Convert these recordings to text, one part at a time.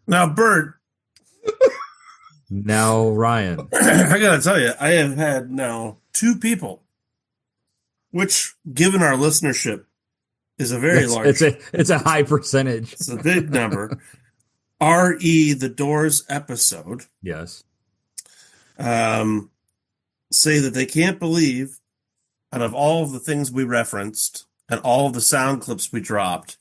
Now, Bert, Now, Ryan. I gotta tell you, I have had now two people, which, given our listenership, is a very large. It's a high percentage. It's a big number. R.E. The Doors episode. Yes. Say that they can't believe, out of all of the things we referenced and all of the sound clips we dropped,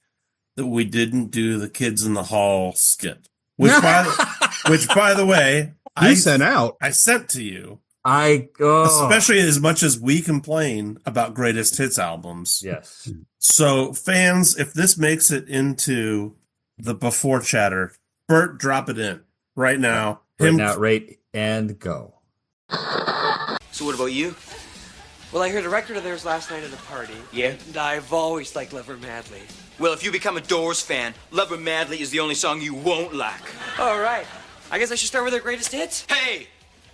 that we didn't do the Kids in the Hall skit. Which by the way, I sent to you. Oh. Especially as much as we complain about greatest hits albums. Yes. So fans, if this makes it into the before chatter, Bert, drop it in right now. Rate and go. So what about you? Well, I heard a record of theirs last night at a party. Yeah? And I've always liked Love Her Madly. Well, if you become a Doors fan, Love Her Madly is the only song you won't like. All right. I guess I should start with their greatest hits. Hey!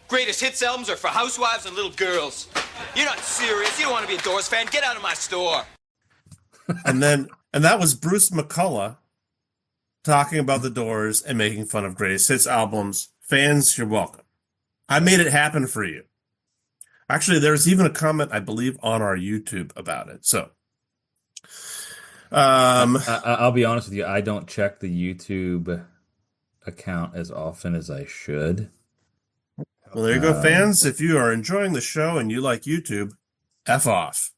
Greatest hits albums are for housewives and little girls. You're not serious. You don't want to be a Doors fan. Get out of my store. And that was Bruce McCullough talking about the Doors and making fun of greatest hits albums. Fans, you're welcome. I made it happen for you. Actually, there's even a comment, I believe, on our YouTube about it. So, I'll be honest with you. I don't check the YouTube account as often as I should. Well, there you go, fans. If you are enjoying the show and you like YouTube, F off.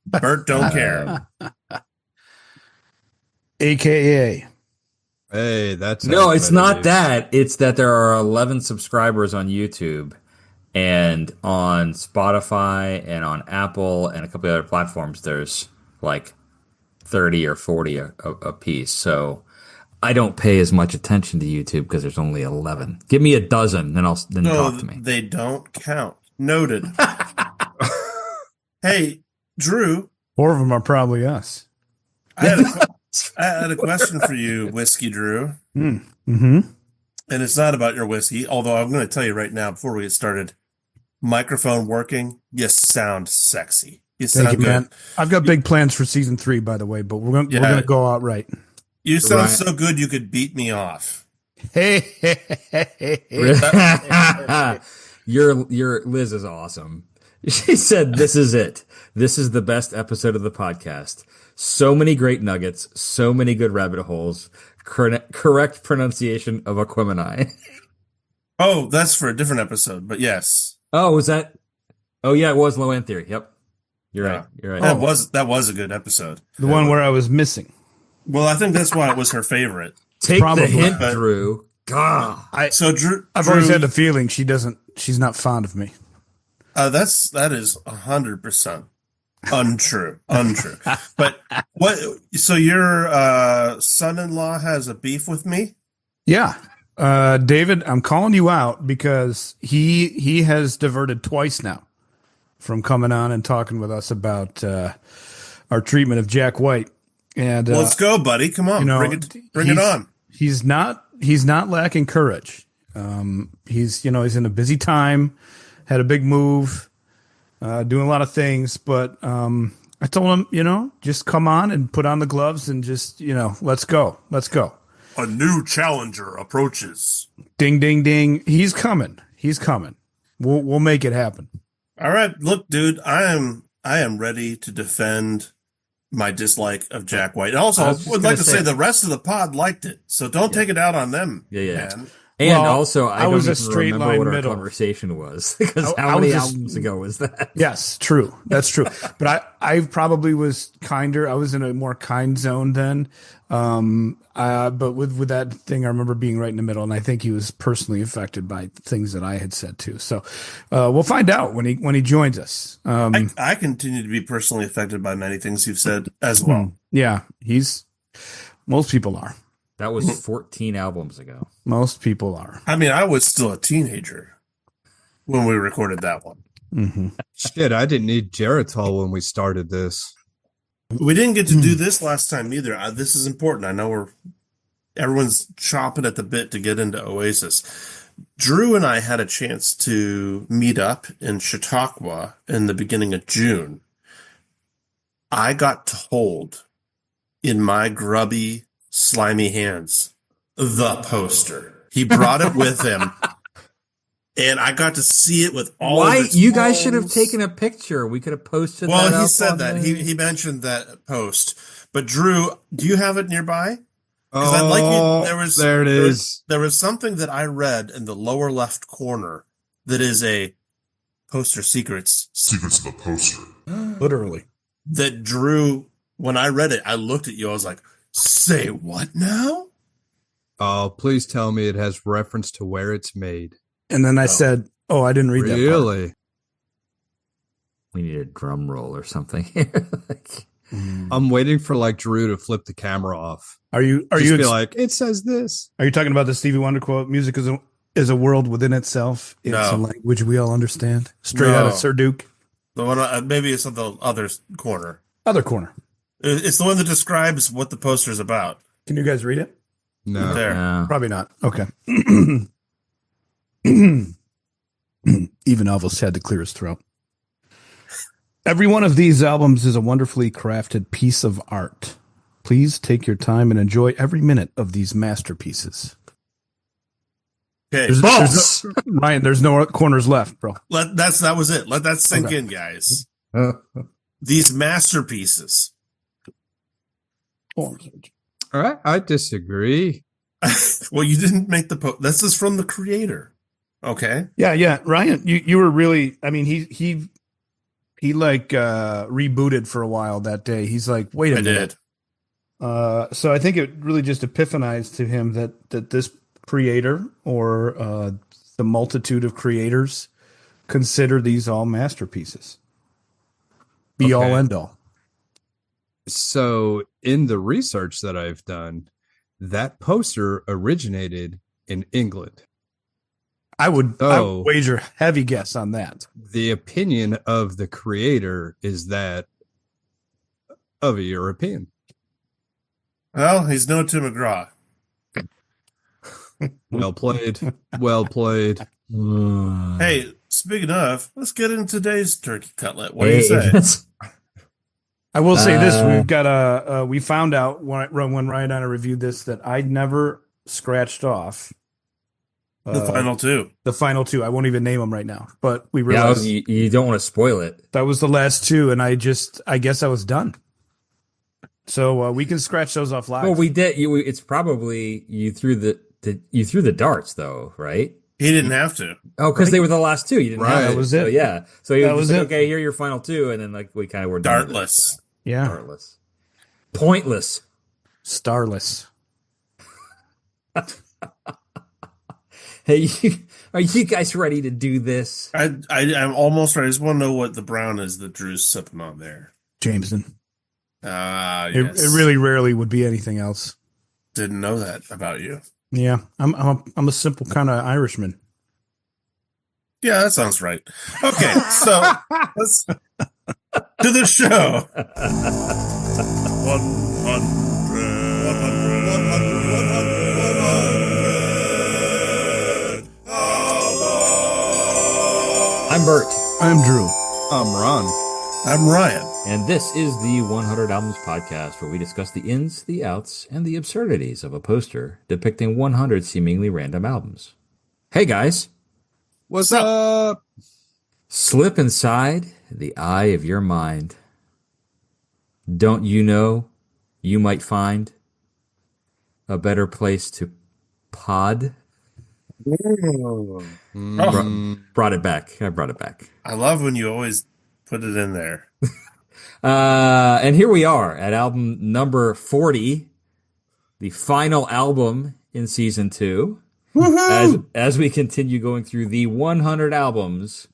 Bert don't care. AKA. Hey, that's no, it's not that. It's that there are 11 subscribers on YouTube and on Spotify and on Apple and a couple of other platforms. There's like 30 or 40 a piece. So I don't pay as much attention to YouTube because there's only 11. Give me a dozen, then talk to me. They don't count. Noted. Hey, Drew. 4 of them are probably us. I had a question for you, Whiskey Drew. Mm-hmm. And it's not about your whiskey, although I'm going to tell you right now before we get started, microphone working, you sound sexy. You sound Thank you, good. man. I've got big plans for season 3, by the way, but we're gonna go out right. You sound so good you could beat me off. Hey. Your Liz is awesome. She said, "This is it. This is the best episode of the podcast. So many great nuggets, so many good rabbit holes, correct pronunciation of Aquemini." Oh, that's for a different episode, but yes. Oh, was that? Oh, yeah, it was Low End Theory. Yep. You're right. You're right. That was a good episode. The one where I was missing. Well, I think that's why it was her favorite. Take the hint, Drew. God. Drew, I've always had the feeling she's not fond of me. That is 100% untrue. But what? So your son-in-law has a beef with me? Yeah. David, I'm calling you out because he has diverted twice now from coming on and talking with us about our treatment of Jack White. And let's go, buddy. Come on, bring it on. He's not lacking courage. He's in a busy time, had a big move, doing a lot of things. But I told him, just come on and put on the gloves and just let's go. A new challenger approaches. Ding, ding, ding. He's coming. We'll make it happen. All right. Look, dude, I am ready to defend my dislike of Jack White. Also, I would like to say the rest of the pod liked it. So don't take it out on them. Yeah. Man. And also, I don't was a even straight remember line what our middle. conversation was because how many albums ago was that? Yes, true. That's true. But I probably was kinder. I was in a more kind zone then. But with that thing, I remember being right in the middle, and I think he was personally affected by things that I had said too. So we'll find out when he joins us. I continue to be personally affected by many things you've said as well. Yeah, most people are. That was 14 albums ago. Most people are. I mean, I was still a teenager when we recorded that one. Mm-hmm. Shit, I didn't need Geritol when we started this. We didn't get to do this last time either. This is important. I know everyone's chomping at the bit to get into Oasis. Drew and I had a chance to meet up in Chautauqua in the beginning of June. I got to hold in my grubby, slimy hands the poster. He brought it with him, and I got to see it with all Why? of its You guys should have holes. taken a picture. We could have posted Well, that he up said on that. the- He mentioned that post. But Drew, do you have it nearby? Because There it is. There was something that I read in the lower left corner that is a poster secrets Secrets of the poster. Literally. that Drew, when I read it, I looked at you. I was like, say what now? Oh, please tell me it has reference to where it's made. And then I said, "Oh, I didn't read that." Part. Really? We need a drum roll or something here. Like, I'm waiting for like Drew to flip the camera off. Are you Just be like, it says this. Are you talking about the Stevie Wonder quote? Music is a world within itself. It's No. a language we all understand. Straight out of No. Sir Duke. The one, maybe it's on the other corner. Other corner. It's the one that describes what the poster is about. Can you guys read it? No. There. yeah. Probably not. Okay. Even Elvis had to clear his throat. Every one of these albums is a wonderfully crafted piece of art. Please take your time and enjoy every minute of these masterpieces. Okay, Boss! Ryan, there's no corners left, bro. that was it. Let that sink Okay. in, guys. These masterpieces. All right. I disagree. Well, you didn't make the post. This is from the creator. Okay. Yeah. Ryan, you were really, I mean, he like rebooted for a while that day. He's like, wait a I minute. did. So I think it really just epiphanized to him that this creator or the multitude of creators consider these all masterpieces. Be all Okay. end all. So, in the research that I've done, that poster originated in England. I would Oh. wager heavy guess on that. The opinion of the creator is that of a European. Well, he's no Tim McGraw. Well played. Well played. Hey, speaking of, let's get into today's turkey cutlet. What do you say? I will say this: Uh, we've got we found out when Ryan and I reviewed this that I'd never scratched off The final two. the final two. I won't even name them right now, but we Yeah, realized you don't want to spoil it. that was the last two, and I guess I was done. So we can scratch those off live. Well, we did. It's probably you threw the darts though, right? He didn't have to. Oh, because they were the last two. You didn't Right. have That it. was it. So, yeah. So he That was was like, it. okay, here are your final two, and then like we kind of were done with it. Dartless. yeah, Dartless, pointless. starless. Hey, are you guys ready to do this? I'm almost ready. I just want to know what the brown is that Drew's sipping on there. Jameson. Ah, It, yes. it really rarely would be anything else. Didn't know that about you. Yeah, I'm a simple kind of Irishman. Yeah, that sounds right. Okay, so let's to the show. 100. I'm Bert, I'm Drew. I'm Ron. I'm Ryan. and this is the 100 Albums podcast, where we discuss the ins, the outs, and the absurdities of a poster depicting 100 seemingly random albums. Hey guys, What's up? slip inside the eye of your mind. Don't you know you might find a better place to pod? Brought it back. I brought it back. I love when you always put it in there. And here we are at album number 40, the final album in season 2. As we continue going through the 100 albums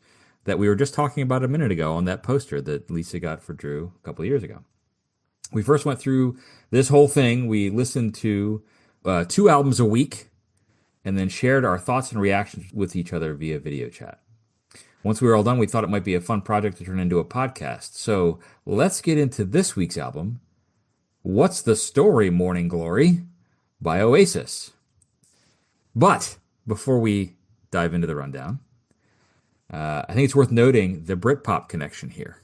that we were just talking about a minute ago on that poster that Lisa got for Drew a couple of years ago. We first went through this whole thing. We listened to 2 albums a week and then shared our thoughts and reactions with each other via video chat. Once we were all done, we thought it might be a fun project to turn into a podcast. So let's get into this week's album, What's the Story, Morning Glory by Oasis. But before we dive into the rundown, I think it's worth noting the Britpop connection here.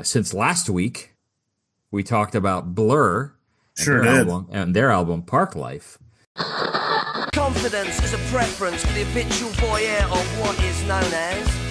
Since last week, we talked about Blur Sure did. and their album Park Life. Confidence is a preference for the habitual voyeur of what is known as.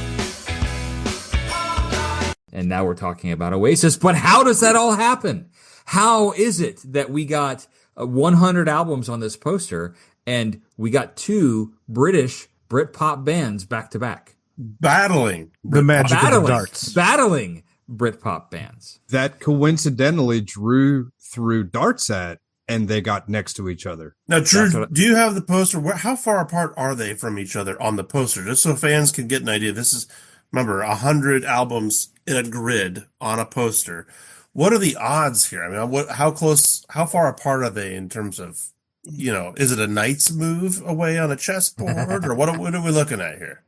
And now we're talking about Oasis, but how does that all happen? How is it that we got 100 albums on this poster and we got two British Britpop bands back to back? Battling. The magic of the darts. Battling Britpop bands. That coincidentally Drew threw darts at, and they got next to each other. Now, Drew, do you have the poster? How far apart are they from each other on the poster? Just so fans can get an idea. This is, remember, 100 albums in a grid on a poster. What are the odds here? I mean, how far apart are they in terms of, is it a knight's move away on a chessboard, or what are we looking at here?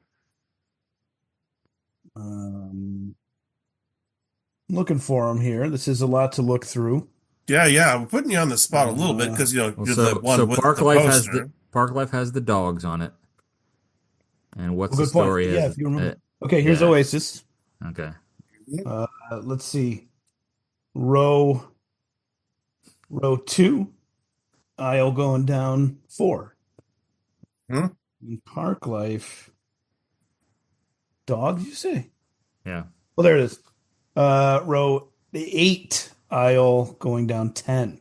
Looking for them here. This is a lot to look through. Yeah, I'm putting you on the spot a little bit because you're the one with Park the Life poster. Park Life has the dogs on it. And what's the story? Yeah, if you remember. Okay, here's Oasis. Okay. Let's see. Row 2, aisle going down 4. Hmm? In Park Life, dogs, you say? Yeah. Well, there it is. Row 8, aisle going down 10.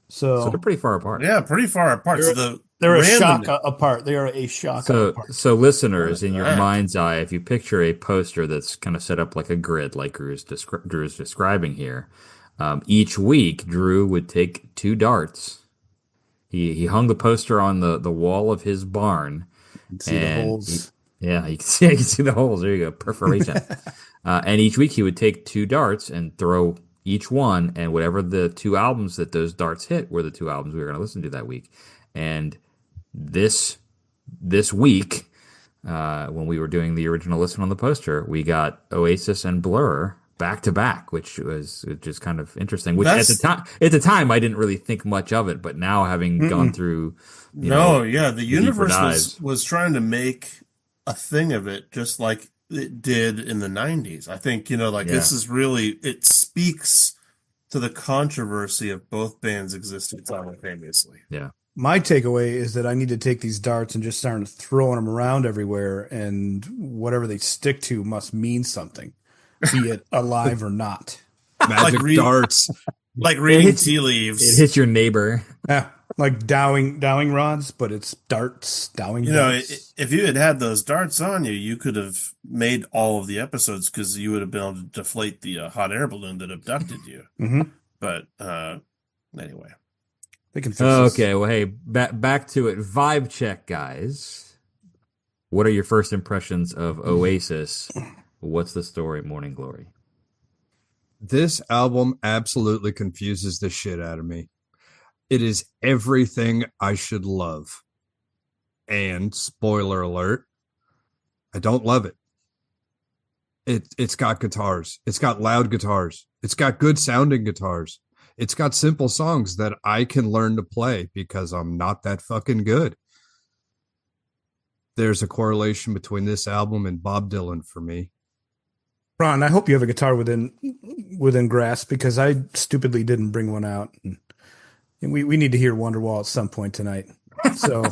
So they're pretty far apart. Yeah, pretty far apart. They're a shock apart. They are a shock apart. So listeners, in your mind's eye, if you picture a poster that's kind of set up like a grid, like Drew's describing here, each week Drew would take two darts. He hung the poster on the wall of his barn. You can see the holes. You can see the holes. There you go, perforation. And each week he would take two darts and throw each one, and whatever the two albums that those darts hit were the two albums we were going to listen to that week. And this week, when we were doing the original listen on the poster, we got Oasis and Blur back to back, which was just kind of interesting. Which at the time I didn't really think much of it, but now having gone through, the universe was trying to make a thing of it, just like it did in the 90s. I think, this is really, it speaks to the controversy of both bands existing simultaneously. Yeah. My takeaway is that I need to take these darts and just start throwing them around everywhere, and whatever they stick to must mean something, be it alive or not. Magic darts. Like reading tea leaves. It hits your neighbor. Yeah. Like dowing rods, but it's darts, dowing darts. If you had those darts on you, you could have made all of the episodes because you would have been able to deflate the hot air balloon that abducted you. Mm-hmm. But anyway. They can fix this. Okay, well, hey, back to it. Vibe check, guys. What are your first impressions of Oasis? What's the story, Morning Glory? This album absolutely confuses the shit out of me. It is everything I should love. And spoiler alert, I don't love it. It's got guitars. It's got loud guitars. It's got good sounding guitars. It's got simple songs that I can learn to play because I'm not that fucking good. There's a correlation between this album and Bob Dylan for me. Ron, I hope you have a guitar within grasp, because I stupidly didn't bring one out. And we need to hear Wonderwall at some point tonight. So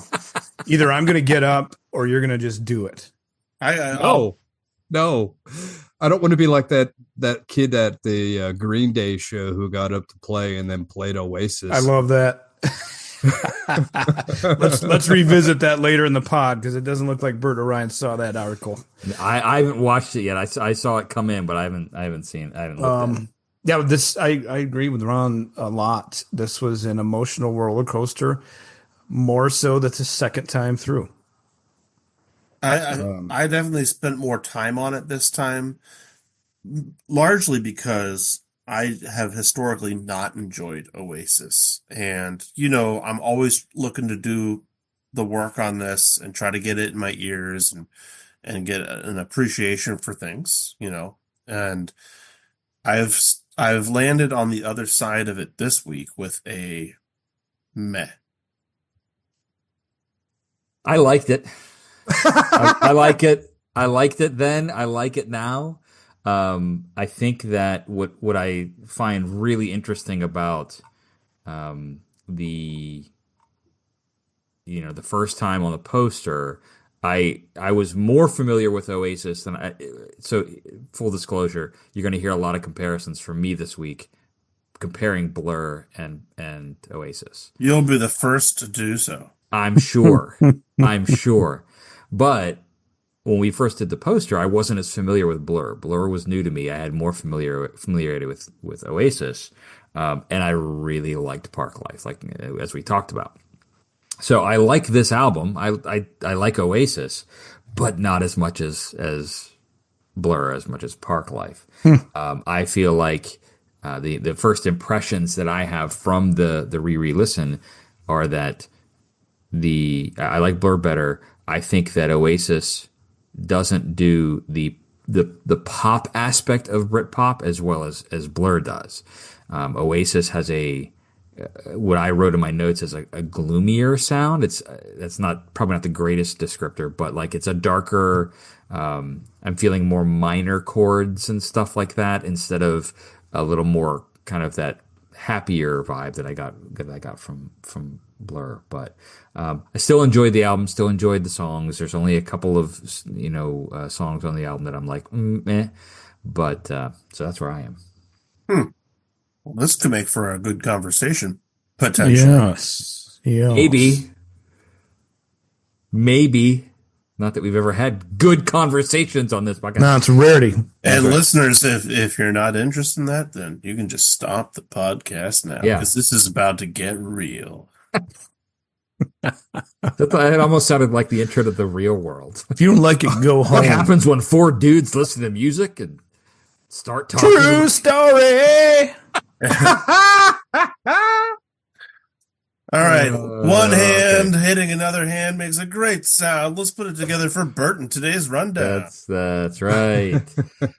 either I'm going to get up or you're going to just do it. No, I don't want to be like that kid at the Green Day show who got up to play and then played Oasis. I love that. let's revisit that later in the pod, because it doesn't look like Bert or Ryan saw that article. I haven't watched it yet. I saw it come in, but I haven't seen it. I haven't looked at it. Yeah, I agree with Ron a lot. This was an emotional roller coaster, more so that's the second time through. I definitely spent more time on it this time, largely because I have historically not enjoyed Oasis. And, I'm always looking to do the work on this and try to get it in my ears and get an appreciation for things, and I've landed on the other side of it this week with a meh. I liked it. I like it. I liked it then. I like it now. I think that what I find really interesting about the the first time on the poster, I was more familiar with Oasis than so full disclosure, you're going to hear a lot of comparisons from me this week comparing Blur and Oasis. You'll be the first to do so. I'm sure. I'm sure. But when we first did the poster, I wasn't as familiar with Blur. Blur was new to me. I had more familiarity with Oasis, and I really liked Parklife, like as we talked about. So I like this album. I like Oasis, but not as much as Blur, as much as Parklife. I feel like the first impressions that I have from the re-listen are that I like Blur better. I think that Oasis doesn't do the pop aspect of Britpop as well as Blur does. Oasis has what I wrote in my notes as a gloomier sound. That's probably not the greatest descriptor, but like it's a darker. I'm feeling more minor chords and stuff like that instead of a little more kind of that happier vibe that I got from Blur. But I still enjoyed the album, still enjoyed the songs. There's only a couple of songs on the album that I'm like, meh. But so that's where I am. Well, this could make for a good conversation, potentially. Yes. Maybe. Not that we've ever had good conversations on this podcast. No, it's a rarity. And listeners, if you're not interested in that, then you can just stop the podcast now, because this is about to get real. It almost sounded like the intro to The Real World. If you don't like it, go home. What happens when four dudes listen to music and start talking? True story. All right. One hand hitting another hand makes a great sound. Let's put it together for Bert in today's rundown. That's right.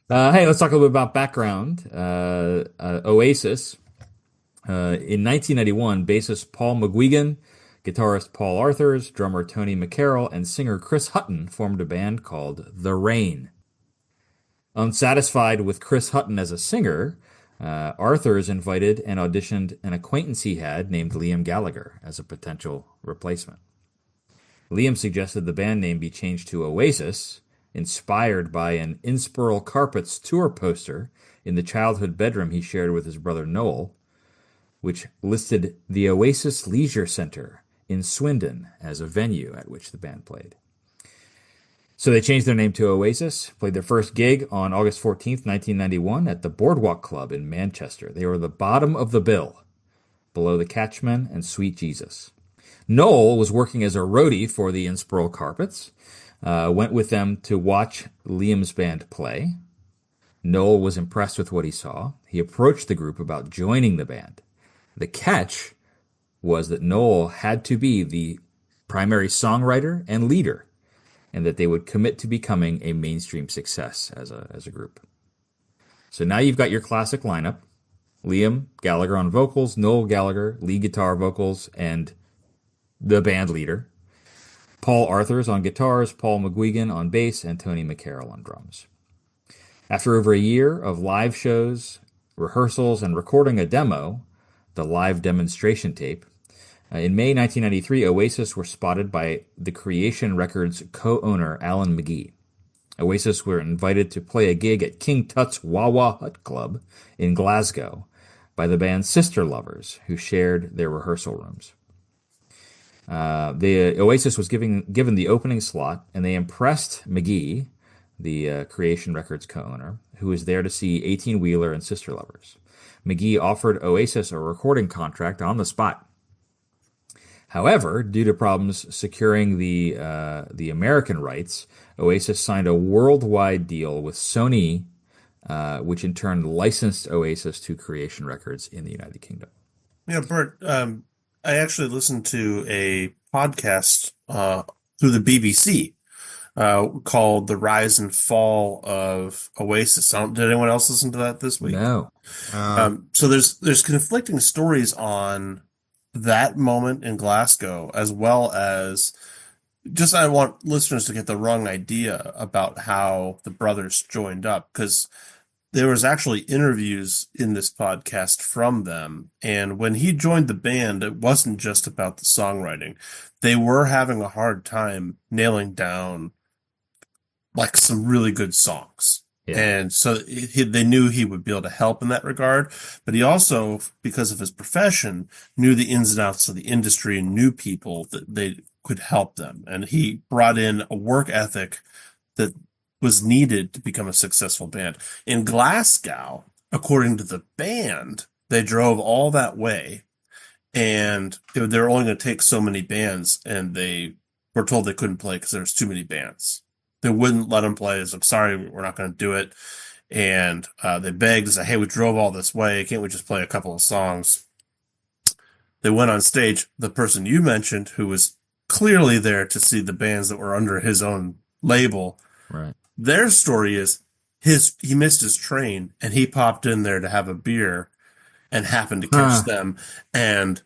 Hey, let's talk a little bit about background. Oasis. In 1991, bassist Paul McGuigan, guitarist Paul Arthurs, drummer Tony McCarroll, and singer Chris Hutton formed a band called The Rain. Unsatisfied with Chris Hutton as a singer, Arthurs invited and auditioned an acquaintance he had named Liam Gallagher as a potential replacement. Liam suggested the band name be changed to Oasis, inspired by an Inspiral Carpets tour poster in the childhood bedroom he shared with his brother Noel, which listed the Oasis Leisure Center in Swindon as a venue at which the band played. So they changed their name to Oasis, played their first gig on August 14th, 1991 at the Boardwalk Club in Manchester. They were the bottom of the bill, below the Catchmen and Sweet Jesus. Noel was working as a roadie for the Inspiral Carpets, went with them to watch Liam's band play. Noel was impressed with what he saw. He approached the group about joining the band. The catch was that Noel had to be the primary songwriter and leader, and that they would commit to becoming a mainstream success as a group. So now you've got your classic lineup: Liam Gallagher on vocals, Noel Gallagher, lead guitar, vocals, and the band leader. Paul Arthurs on guitars, Paul McGuigan on bass, and Tony McCarroll on drums. After over a year of live shows, rehearsals, and recording a demo, the live demonstration tape, in May 1993, Oasis were spotted by the Creation Records co-owner Alan McGee. Oasis were invited to play a gig at King Tut's Wawa Hut Club in Glasgow by the band's sister lovers, who shared their rehearsal rooms. The Oasis was given the opening slot, and they impressed McGee, the Creation Records co-owner, who was there to see 18 Wheeler and Sister Lovers. McGee offered Oasis a recording contract on the spot. However, due to problems securing the American rights, Oasis signed a worldwide deal with Sony, which in turn licensed Oasis to Creation Records in the United Kingdom. Yeah, Bert, I actually listened to a podcast through the BBC called The Rise and Fall of Oasis. Did anyone else listen to that this week? No. So there's conflicting stories on that moment in Glasgow, as well as just I want listeners to get the wrong idea about how the brothers joined up, because there was actually interviews in this podcast from them. And when he joined the band, it wasn't just about the songwriting. They were having a hard time nailing down like some really good songs. Yeah. And so they knew he would be able to help in that regard. But he also, because of his profession, knew the ins and outs of the industry and knew people that they could help them. And he brought in a work ethic that was needed to become a successful band. In Glasgow, according to the band, they drove all that way and they're only going to take so many bands, and they were told they couldn't play because there's too many bands. They wouldn't let them play. It's like, sorry, we're not going to do it. And they begged, said, hey, we drove all this way. Can't we just play a couple of songs? They went on stage. The person you mentioned, who was clearly there to see the bands that were under his own label, Right. Their story is he missed his train and he popped in there to have a beer and happened to catch them, and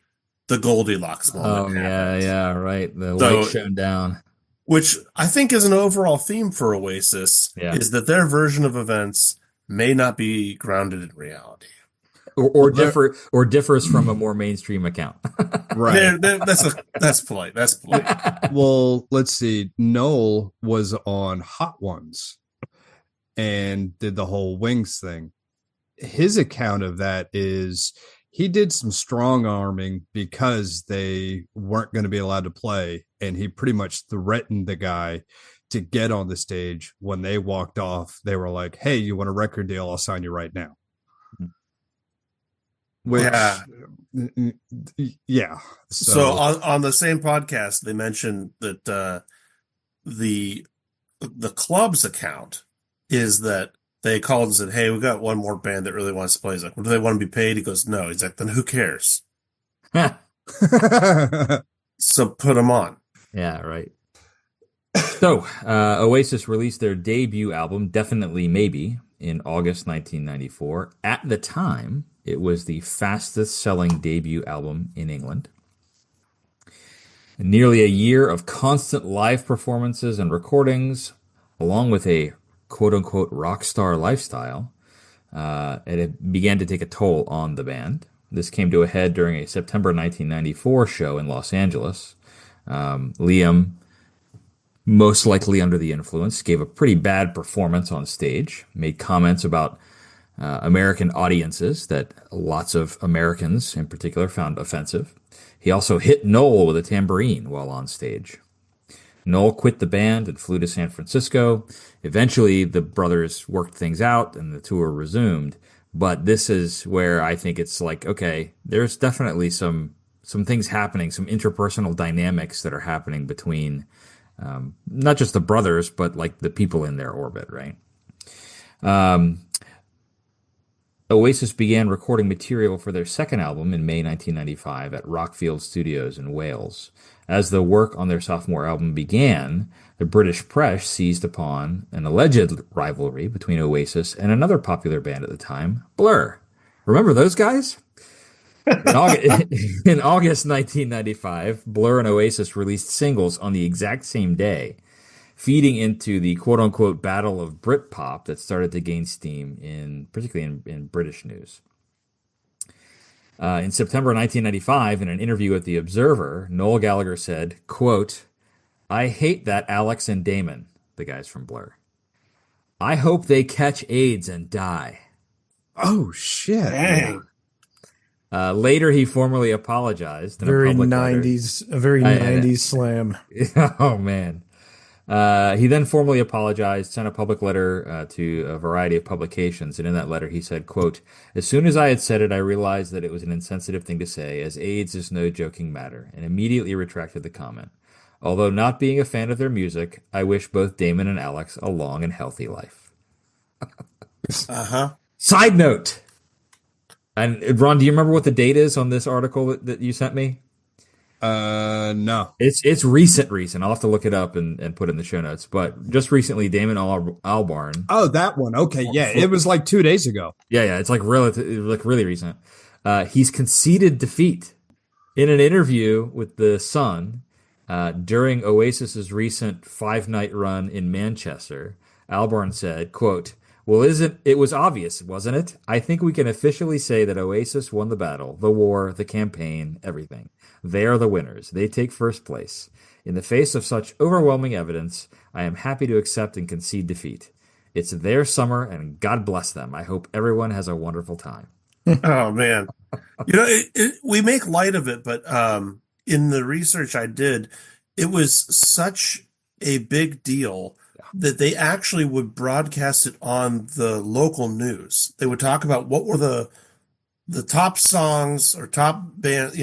the Goldilocks moment happened. Yeah, right. The So- light shone down. Which I think is an overall theme for Oasis, Yeah. is that their version of events may not be grounded in reality. Or differs from a more mainstream account. Right. That's polite. That's polite. Well, let's see. Noel was on Hot Ones and did the whole Wings thing. His account of that is he did some strong arming because they weren't going to be allowed to play. And he pretty much threatened the guy to get on the stage. When they walked off, they were like, hey, you want a record deal? I'll sign you right now. Which, yeah. So on the same podcast, they mentioned that the club's account is that they called and said, hey, we got one more band that really wants to play. He's like, well, do they want to be paid? He goes, no. He's like, then who cares? So put them on. Yeah, right. So, Oasis released their debut album, Definitely Maybe, in August 1994. At the time, it was the fastest-selling debut album in England. Nearly a year of constant live performances and recordings, along with a quote-unquote rock star lifestyle, it began to take a toll on the band. This came to a head during a September 1994 show in Los Angeles. Liam, most likely under the influence, gave a pretty bad performance on stage, made comments about American audiences that lots of Americans in particular found offensive. He also hit Noel with a tambourine while on stage. Noel quit the band and flew to San Francisco. Eventually, the brothers worked things out and the tour resumed. But this is where I think it's like, okay, there's definitely some things happening, some interpersonal dynamics that are happening between not just the brothers, but like the people in their orbit, right? Oasis began recording material for their second album in May 1995 at Rockfield Studios in Wales. As the work on their sophomore album began, the British press seized upon an alleged rivalry between Oasis and another popular band at the time, Blur. Remember those guys? In August 1995, Blur and Oasis released singles on the exact same day, feeding into the quote-unquote battle of Britpop that started to gain steam, particularly in British news. In September 1995, in an interview with The Observer, Noel Gallagher said, quote, I hate that Alex and Damon, the guys from Blur. I hope they catch AIDS and die. Oh, shit. Dang. Later, he formally apologized. In a Very public letter. 90s, a very 90s slam. Oh, man. He then formally apologized, sent a public letter to a variety of publications, and in that letter he said, quote, as soon as I had said it, I realized that it was an insensitive thing to say, as AIDS is no joking matter, and immediately retracted the comment. Although not being a fan of their music, I wish both Damon and Alex a long and healthy life. Uh-huh. Side note. And Ron, do you remember what the date is on this article that you sent me? No. It's recent. I'll have to look it up and put it in the show notes. But just recently, Damon Albarn. Oh, that one. Okay, yeah, it was like 2 days ago. Yeah, it's like really recent. He's conceded defeat in an interview with The Sun during Oasis's recent 5-night run in Manchester. Albarn said, quote, Well, it was obvious, wasn't it? I think we can officially say that Oasis won the battle, the war, the campaign, everything. They are the winners. They take first place. In the face of such overwhelming evidence, I am happy to accept and concede defeat. It's their summer, and God bless them. I hope everyone has a wonderful time. Oh man, we make light of it, but in the research I did, it was such a big deal that they actually would broadcast it on the local news. They would talk about what were the top songs or top band,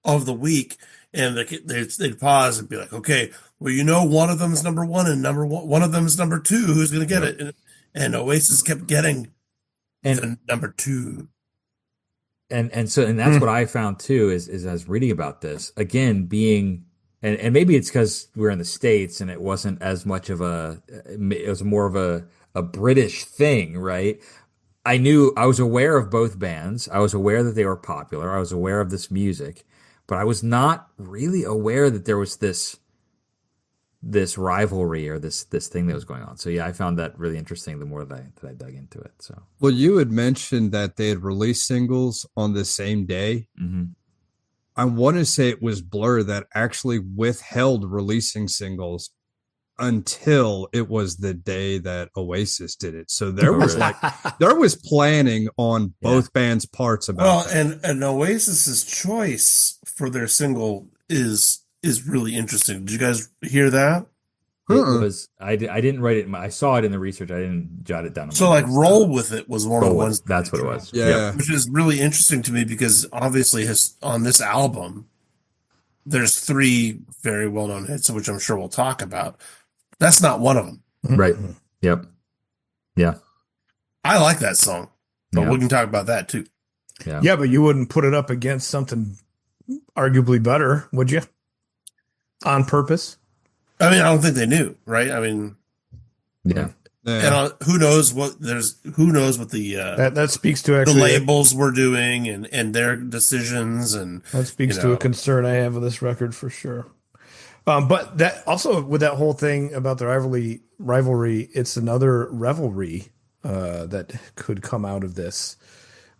of the week, and they'd pause and be like, okay, well, one of them is number one, and one of them is number two. Who's going to get it? And Oasis kept getting the number two. And that's what I found too, is I was reading about this again, being, and maybe it's because we're in the States and it wasn't as much of it was more of a British thing, right? I was aware of both bands. I was aware that they were popular. I was aware of this music, but I was not really aware that there was this rivalry or this thing that was going on. So yeah, I found that really interesting the more that I dug into it. So well, you had mentioned that they had released singles on the same day. Mm-hmm. I want to say it was Blur that actually withheld releasing singles until it was the day that Oasis did it. So there was planning on both bands' parts about that. And Oasis's choice for their single is really interesting. Did you guys hear that? It was I didn't write it. I saw it in the research. I didn't jot it down. So like "Roll With It" was one of the ones. That's what it was. Yeah, which is really interesting to me because obviously on this album, there's 3 very well known hits, which I'm sure we'll talk about. That's not one of them. Right. Yep. Yeah. I like that song, but we can talk about that too. Yeah, but you wouldn't put it up against something arguably better, would you? On purpose? I mean, I don't think they knew, right? I mean, yeah. And who knows what the that speaks to the actually labels were doing and their decisions, and that speaks to a concern I have with this record for sure. But that also with that whole thing about the rivalry, it's another revelry that could come out of this.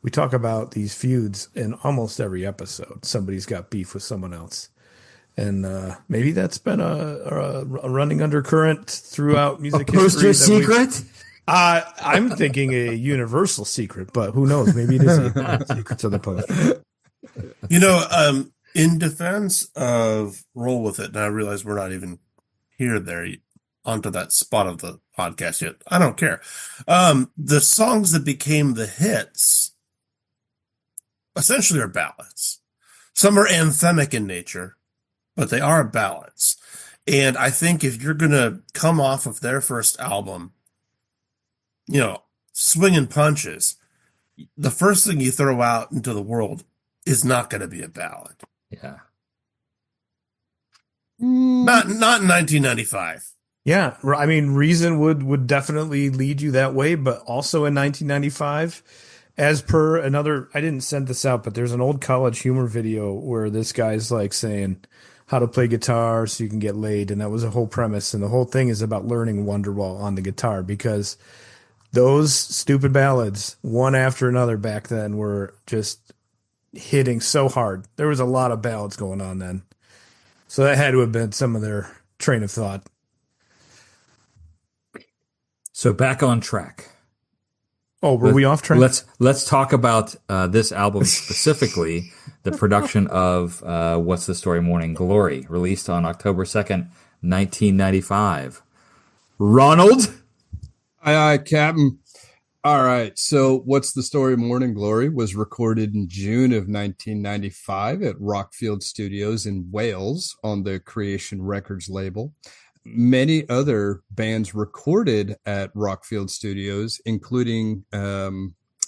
We talk about these feuds in almost every episode. Somebody's got beef with someone else. And maybe that's been a running undercurrent throughout music history. Poster secret? I'm thinking a universal secret, but who knows? Maybe it is a secret to the poster. In defense of "Roll With It," and I realize we're not even there onto that spot of the podcast yet. I don't care. The songs that became the hits essentially are ballads. Some are anthemic in nature, but they are ballads. And I think if you're going to come off of their first album, swinging punches, the first thing you throw out into the world is not going to be a ballad. Yeah. Not in 1995. Yeah. I mean, Reason would definitely lead you that way, but also in 1995, as per another, I didn't send this out, but there's an old College Humor video where this guy's like saying how to play guitar so you can get laid. And that was a whole premise. And the whole thing is about learning Wonderwall on the guitar, because those stupid ballads, one after another back then, were just hitting so hard. There was a lot of ballads going on then. So that had to have been some of their train of thought. So back on track. Oh, were we off track? Let's talk about this album specifically, the production of What's the Story Morning Glory, released on October 2nd, 1995. Ronald? Aye, Captain. All right. So What's the Story Morning Glory was recorded in June of 1995 at Rockfield Studios in Wales on the Creation Records label. Many other bands recorded at Rockfield Studios, including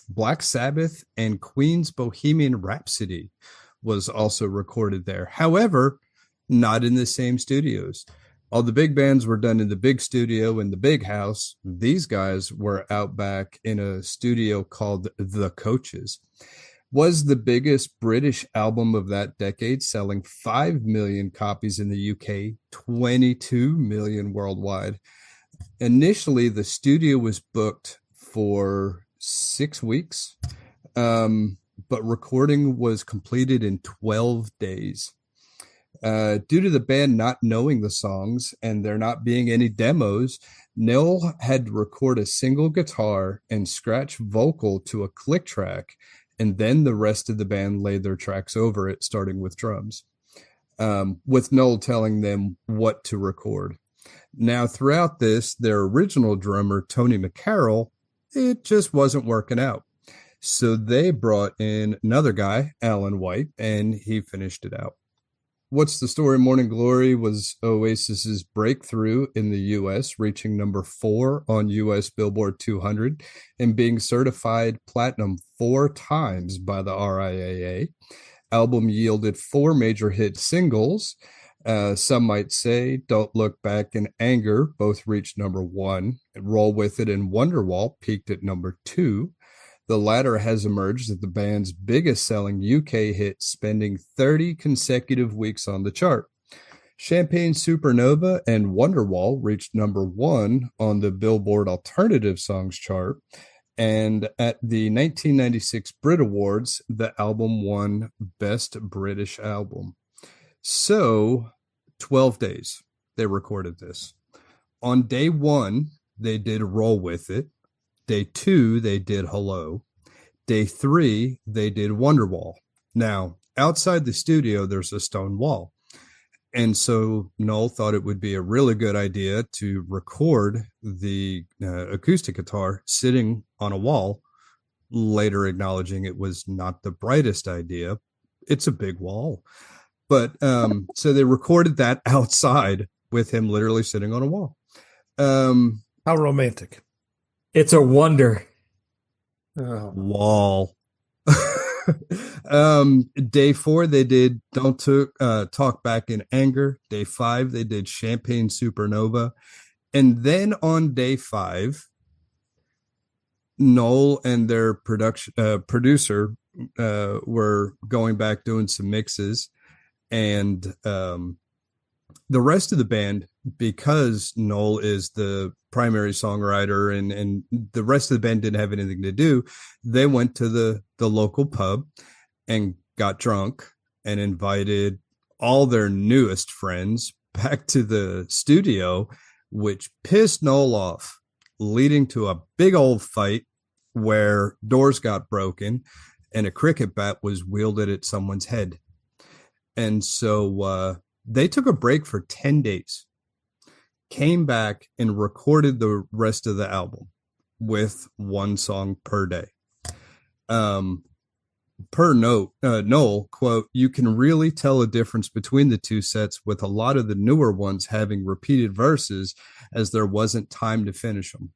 Black Sabbath and Queen's Bohemian Rhapsody was also recorded there. However, not in the same studios. All the big bands were done in the big studio in the big house. These guys were out back in a studio called The Coaches. Was the biggest British album of that decade, selling 5 million copies in the UK, 22 million worldwide. Initially, the studio was booked for 6 weeks, but recording was completed in 12 days. Due to the band not knowing the songs and there not being any demos, Noel had to record a single guitar and scratch vocal to a click track, and then the rest of the band laid their tracks over it, starting with drums, with Noel telling them what to record. Now, throughout this, their original drummer, Tony McCarroll, it just wasn't working out. So they brought in another guy, Alan White, and he finished it out. What's the Story? Morning Glory was Oasis's breakthrough in the U.S., reaching number 4 on U.S. Billboard 200 and being certified platinum 4 times by the RIAA. Album yielded 4 major hit singles. Some might say Don't Look Back and Anger both reached number 1. Roll With It and Wonderwall peaked at number 2. The latter has emerged as the band's biggest selling UK hit, spending 30 consecutive weeks on the chart. Champagne Supernova and Wonderwall reached number 1 on the Billboard Alternative Songs chart. And at the 1996 Brit Awards, the album won Best British Album. So, 12 days they recorded this. On day 1, they did Roll With It. Day 2, they did Hello. Day 3, they did Wonderwall. Now, outside the studio, there's a stone wall. And so Noel thought it would be a really good idea to record the acoustic guitar sitting on a wall, later acknowledging it was not the brightest idea. It's a big wall. But so they recorded that outside with him literally sitting on a wall. How romantic. It's a wonder. Wall. Day 4, they did Don't Talk Back in Anger. Day 5, they did Champagne Supernova. And then on day 5, Noel and their producer were going back doing some mixes. And the rest of the band, because Noel is the primary songwriter and the rest of the band didn't have anything to do, they went to the local pub and got drunk and invited all their newest friends back to the studio, which pissed Noel off, leading to a big old fight where doors got broken and a cricket bat was wielded at someone's head. And so they took a break for 10 days, came back and recorded the rest of the album with 1 song per day. Per note, Noel, quote, "You can really tell a difference between the 2 sets, with a lot of the newer ones having repeated verses as there wasn't time to finish them."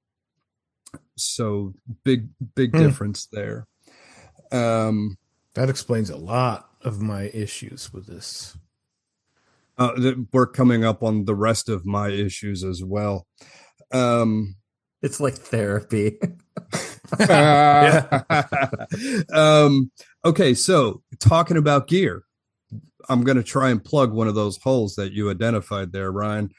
So big difference there. That explains a lot of my issues with this. We're coming up on the rest of my issues as well. It's like therapy. Okay, so talking about gear, I'm going to try and plug one of those holes that you identified there, Ryan.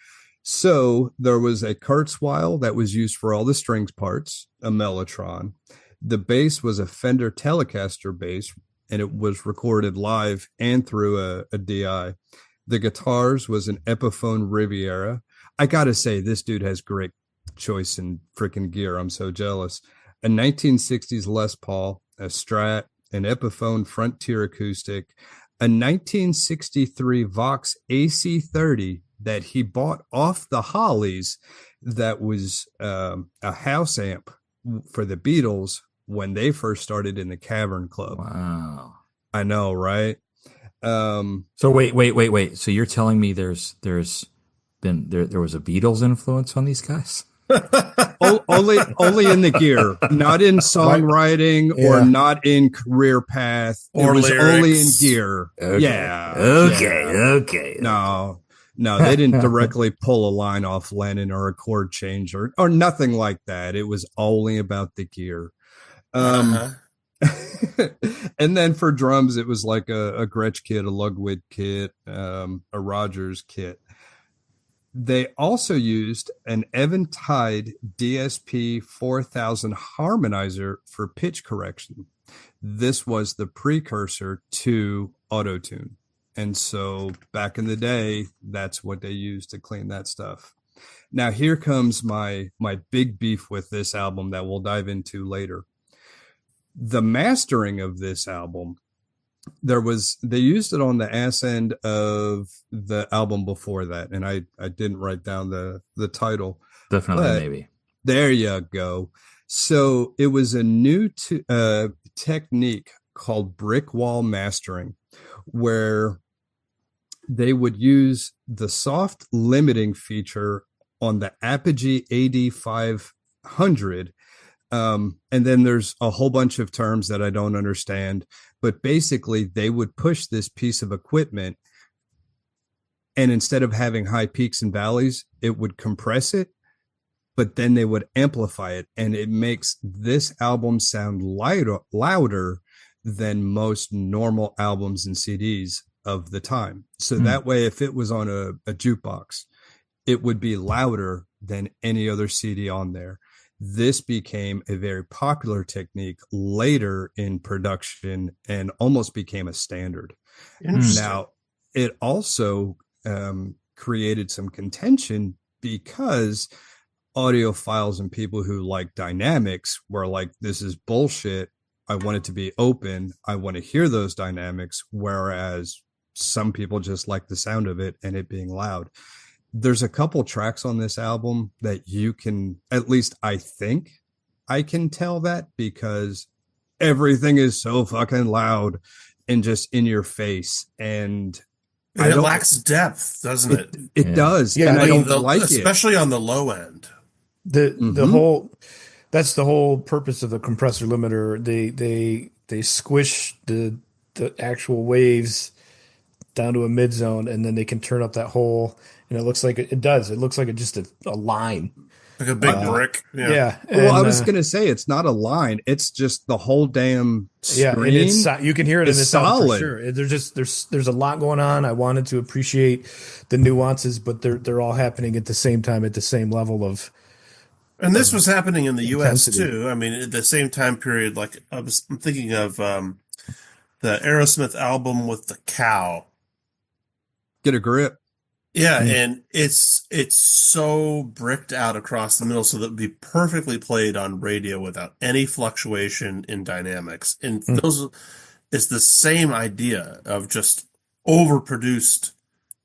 So there was a Kurzweil that was used for all the strings parts, a Mellotron. The bass was a Fender Telecaster bass, and it was recorded live and through a DI. The guitars was an Epiphone Riviera. I got to say, this dude has great choice in freaking gear. I'm so jealous. A 1960s Les Paul, a Strat, an Epiphone Frontier acoustic, a 1963 Vox AC30 that he bought off the Hollies that was a house amp for the Beatles when they first started in the Cavern Club. Wow. I know, right? So wait. So you're telling me there was a Beatles influence on these guys? only in the gear, not in songwriting or not in career path. Or it was lyrics. only in gear. Okay. Yeah. Okay. No, they didn't directly pull a line off Lennon or a chord change or nothing like that. It was only about the gear. And then for drums, it was like a Gretsch kit, a Ludwig kit, a Rogers kit. They also used an Eventide DSP 4000 harmonizer for pitch correction. This was the precursor to Auto-Tune. And so back in the day, that's what they used to clean that stuff. Now, here comes my big beef with this album that we'll dive into later. The mastering of this album, they used it on the ass end of the album before that, and I didn't write down the title. Definitely, maybe. There you go. So it was a new technique called brick wall mastering, where they would use the soft limiting feature on the Apogee AD500. And then there's a whole bunch of terms that I don't understand, but basically they would push this piece of equipment, and instead of having high peaks and valleys, it would compress it, but then they would amplify it. And it makes this album sound louder than most normal albums and CDs of the time. So that way, if it was on a jukebox, it would be louder than any other CD on there. This became a very popular technique later in production and almost became a standard. Now, it also created some contention because audiophiles and people who like dynamics were like, this is bullshit. I want it to be open. I want to hear those dynamics. Whereas some people just like the sound of it and it being loud. There's a couple tracks on this album that you can, at least I think I can tell that, because everything is so fucking loud and just in your face. And it lacks depth, doesn't it? It does. Yeah, and I don't like especially on the low end. The whole, that's the whole purpose of the compressor limiter. They squish the actual waves down to a mid zone, and then they can turn up that whole, and it looks like it does. It looks like just a line. Like a big brick. Yeah. Well, I was going to say, it's not a line. It's just the whole damn screen. Yeah, and you can hear it in the sound for solid. sure. There's a lot going on. I wanted to appreciate the nuances, but they're all happening at the same time, at the same level of. And this was happening in the U.S. intensity. too. I mean, at the same time period, like I'm thinking of the Aerosmith album with the cow. Get a grip. Yeah, and it's so bricked out across the middle so that it would be perfectly played on radio without any fluctuation in dynamics. And it's the same idea of just overproduced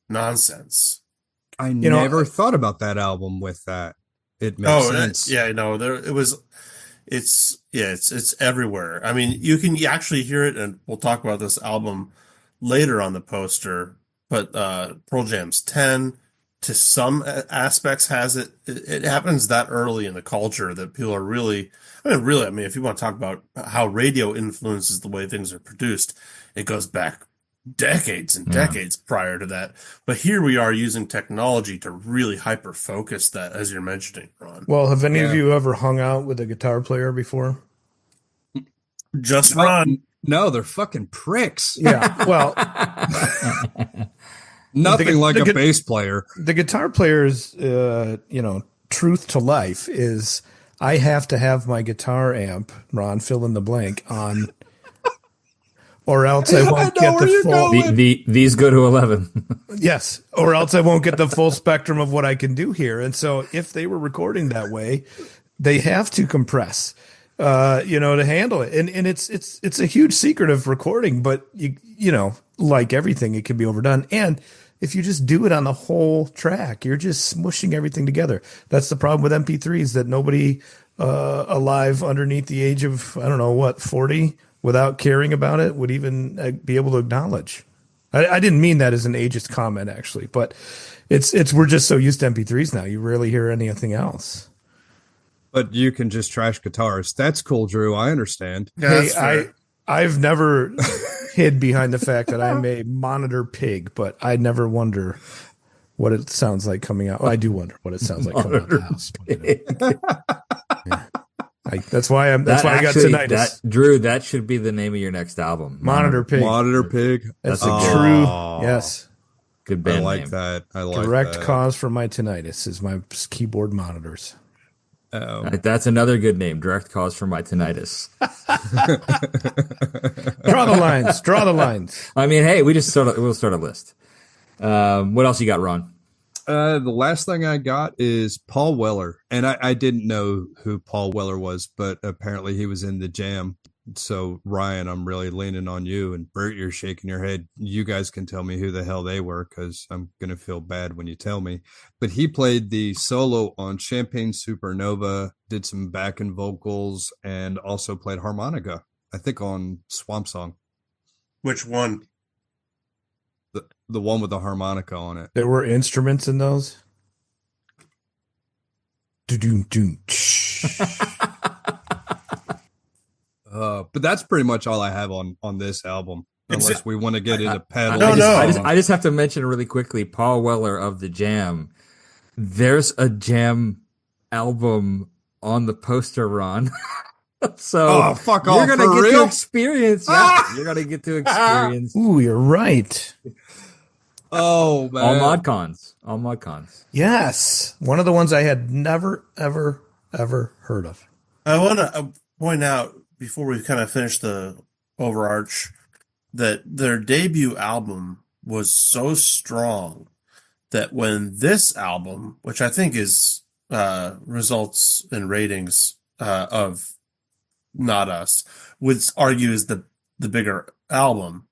nonsense. I never thought about that album with that. It makes sense. It's everywhere. I mean, you can actually hear it, and we'll talk about this album later on the poster. But Pearl Jam's 10, to some aspects, has it. It happens that early in the culture that people are really, I mean, if you want to talk about how radio influences the way things are produced, it goes back decades and decades prior to that. But here we are using technology to really hyper focus that, as you're mentioning, Ron. Well, have any of you ever hung out with a guitar player before? Just Ron. No, they're fucking pricks. Yeah. Well, nothing like a bass player. The guitar player's, truth to life is I have to have my guitar amp, Ron, fill in the blank, on, or else I won't get the full. These go to 11. Yes, or else I won't get the full spectrum of what I can do here. And so, if they were recording that way, they have to compress, to handle it. And it's a huge secret of recording, but like everything, it can be overdone. And if you just do it on the whole track, you're just smushing everything together. That's the problem with MP3s that nobody alive underneath the age of 40, without caring about it, would even be able to acknowledge. I didn't mean that as an ageist comment, actually, but we're just so used to MP3s now. You rarely hear anything else. But you can just trash guitars. That's cool, Drew. I understand. Hey, I've never hid behind the fact that I'm a monitor pig, but I never wonder what it sounds like coming out. Well, I do wonder what it sounds like coming out of the house. That's why I got tinnitus. Drew, that should be the name of your next album. Monitor pig. Monitor pig. That's a true. Yes. Good I band like name. that. I like Direct that. cause for my tinnitus is my keyboard monitors. That's another good name. Direct cause for my tinnitus. Draw the lines. Draw the lines. I mean, hey, we'll start a list. What else you got, Ron? The last thing I got is Paul Weller, and I didn't know who Paul Weller was, but apparently he was in the Jam. So Ryan, I'm really leaning on you, and Bert, you're shaking your head. You guys can tell me who the hell they were, because I'm gonna feel bad when you tell me. But he played the solo on Champagne Supernova, did some backing vocals, and also played harmonica. I think on Swamp Song, Which one? the one with the harmonica on it. There were instruments in those. Do-do-do. But that's pretty much all I have on this album, unless we want to get into pedal. I just have to mention really quickly, Paul Weller of the Jam. There's a Jam album on the poster, Ron. So fuck you're off, gonna for get real? to experience. Yeah, you're gonna get to experience Ooh, you're right. Oh man, all mod cons. All mod cons. Yes. One of the ones I had never, ever, ever heard of. I want to point out before we kind of finish the overarch that their debut album was so strong that when this album, which I think is results in ratings of Not Us, would argue is the bigger album,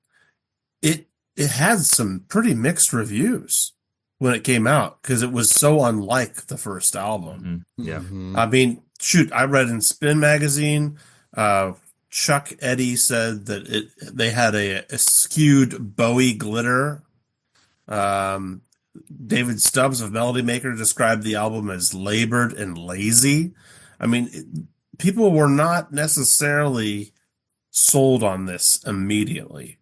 it had some pretty mixed reviews when it came out because it was so unlike the first album. Mm-hmm. Yeah. Mm-hmm. I mean, shoot, I read in Spin Magazine, Chuck Eddy said that they had a skewed Bowie glitter. David Stubbs of Melody Maker described the album as labored and lazy. I mean, people were not necessarily sold on this immediately.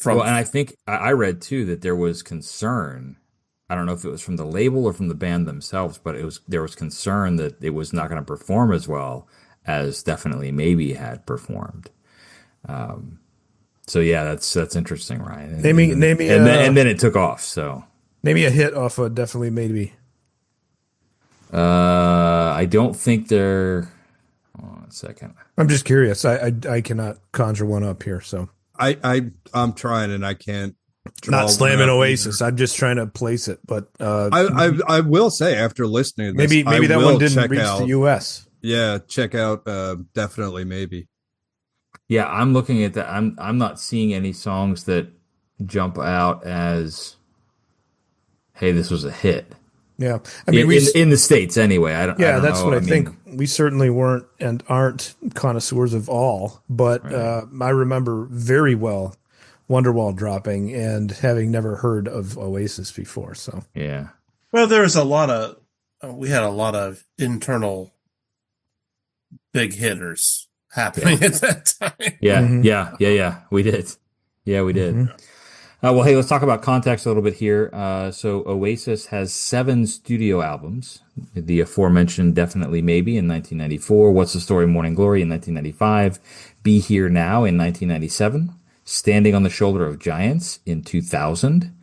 And I think I read too that there was concern. I don't know if it was from the label or from the band themselves, but there was concern that it was not going to perform as well as Definitely Maybe had performed. So yeah, that's interesting, Ryan. And, Name me, and then it took off. So name me a hit off of Definitely Maybe. I don't think they're. Hold on a second. I'm just curious. I cannot conjure one up here, so I'm trying and I can't. Not slamming Oasis. I'm just trying to place it, but I will say after listening to this, maybe that one didn't reach the U.S. Yeah, check out Definitely Maybe. Yeah, I'm looking at that. I'm not seeing any songs that jump out as, hey, this was a hit. Yeah, I mean, in the States anyway. I don't that's know. what I think. We certainly weren't and aren't connoisseurs of all, but right. I remember very well Wonderwall dropping and having never heard of Oasis before. So yeah, well, there was we had a lot of internal big hitters happening at that time. Yeah, yeah. We did. Yeah, we did. Mm-hmm. Well, hey, let's talk about context a little bit here. So Oasis has 7 studio albums. The aforementioned Definitely Maybe in 1994, What's the Story, Morning Glory in 1995, Be Here Now in 1997, Standing on the Shoulder of Giants in 2000,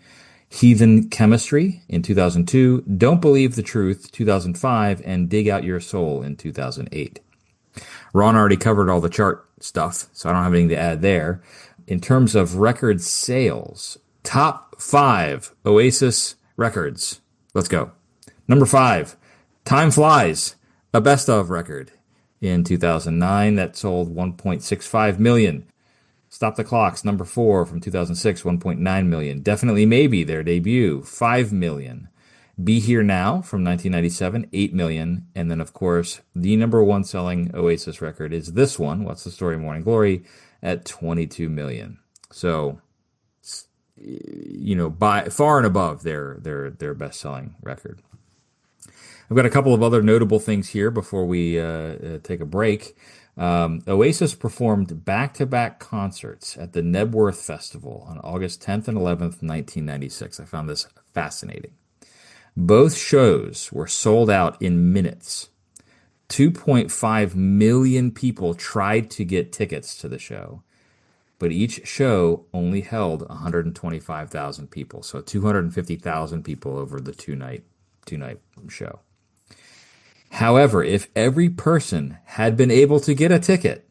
Heathen Chemistry in 2002, Don't Believe the Truth 2005, and Dig Out Your Soul in 2008. Ron already covered all the chart stuff, so I don't have anything to add there. In terms of record sales, top 5 Oasis records. Let's go. Number 5, Time Flies, a best of record in 2009 that sold 1.65 million. Stop the Clocks, number 4 from 2006, 1.9 million. Definitely Maybe, their debut, 5 million. Be Here Now from 1997, 8 million. And then, of course, the number 1 selling Oasis record is this one, What's the Story, Morning Glory, at 22 million. So, by far and above their best-selling record. I've got a couple of other notable things here before we take a break. Oasis performed back-to-back concerts at the Nebworth Festival on August 10th and 11th, 1996. I found this fascinating. Both shows were sold out in minutes. 2.5 million people tried to get tickets to the show. but each show only held 125,000 people, so 250,000 people over the two night show. However, if every person had been able to get a ticket,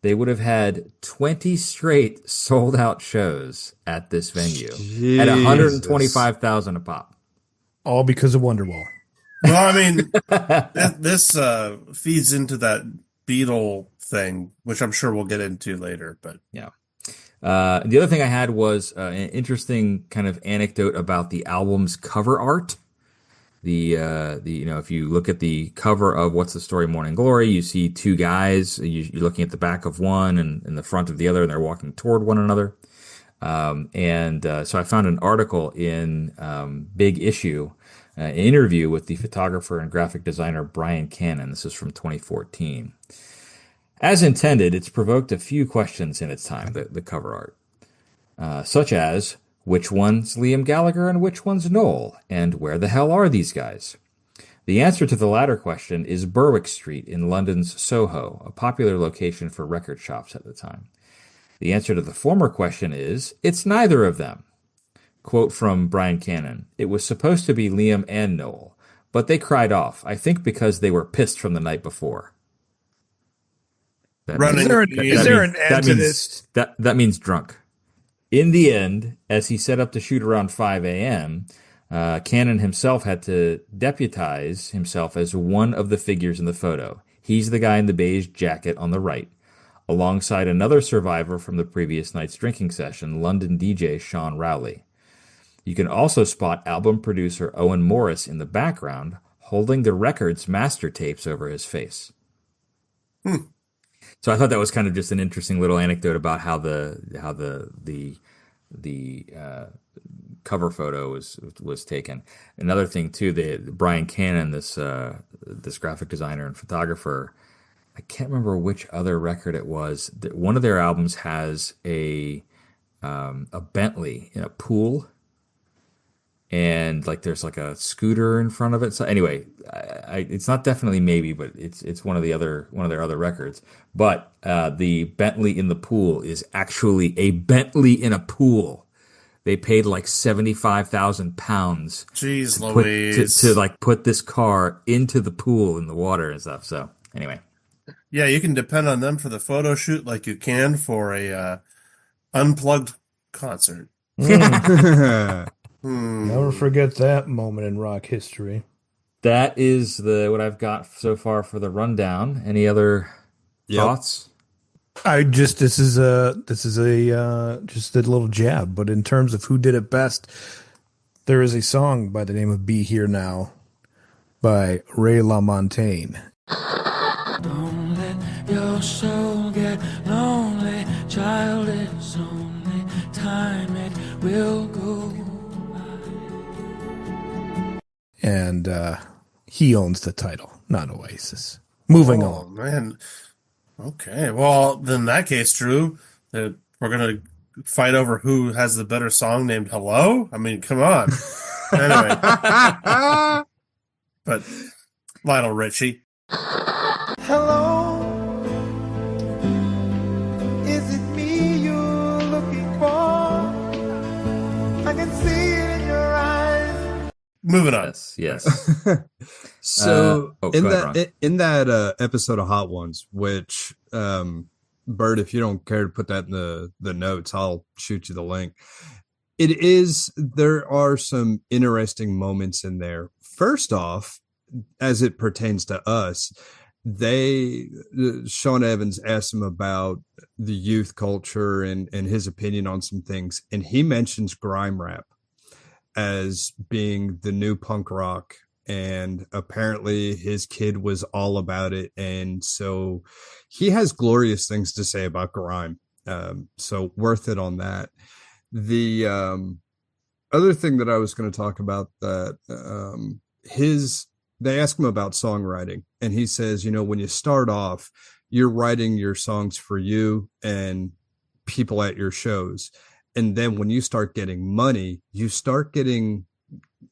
they would have had 20 straight sold out shows at this venue at 125,000 a pop. All because of Wonderwall. Well, I mean, this feeds into that Beatle thing, which I'm sure we'll get into later. But yeah. The other thing I had was an interesting kind of anecdote about the album's cover art. If you look at the cover of What's the Story Morning Glory, you see two guys. You're looking at the back of one and in the front of the other, and they're walking toward one another. So I found an article in Big Issue, an interview with the photographer and graphic designer Brian Cannon. This is from 2014. As intended, it's provoked a few questions in its time, the cover art, such as, which one's Liam Gallagher and which one's Noel? And where the hell are these guys? The answer to the latter question is Berwick Street in London's Soho, a popular location for record shops at the time. The answer to the former question is, it's neither of them. Quote from Brian Cannon, it was supposed to be Liam and Noel, but they cried off, I think because they were pissed from the night before. Running, is there an end to this? That means drunk. In the end, as he set up to shoot around 5 a.m., Cannon himself had to deputize himself as one of the figures in the photo. He's the guy in the beige jacket on the right, alongside another survivor from the previous night's drinking session, London DJ Sean Rowley. You can also spot album producer Owen Morris in the background, holding the record's master tapes over his face. So I thought that was kind of just an interesting little anecdote about how the cover photo was taken. Another thing too, the Brian Cannon, this graphic designer and photographer, I can't remember which other record it was. One of their albums has a Bentley in a pool, and like there's like a scooter in front of it. So anyway, it's not definitely maybe, but it's one of their other records. But the Bentley in the pool is actually a Bentley in a pool. They paid like £75,000 Jeez Louise. to like put this car into the pool in the water and stuff. So anyway, yeah, you can depend on them for the photo shoot like you can for a unplugged concert. Never forget that moment in rock history. that is what I've got so far for the rundown. Any other thoughts? This is a just a little jab, but in terms of who did it best, there is a song by the name of Be Here Now by Ray LaMontagne. Don't let your soul get lonely, child, it's only time it will go by. And he owns the title, not Oasis. Moving on. Man. Okay, well, then in that case, Drew, we're going to fight over who has the better song named Hello? I mean, come on. Anyway. But Lionel Richie. Hello, is it me you're looking for? I can see it in your eyes. Moving on. Yes. So in ahead, that episode of Hot Ones, which Bert, if you don't care to put that in the notes, I'll shoot you the link. There are some interesting moments in there. First off, as it pertains to us, Sean Evans asked him about the youth culture and his opinion on some things, and he mentions grime rap as being the new punk rock, and apparently his kid was all about it, and so he has glorious things to say about grime. So worth it on that. The other thing that I was going to talk about, that they ask him about songwriting, and he says, when you start off, you're writing your songs for you and people at your shows. And then when you start getting money, you start getting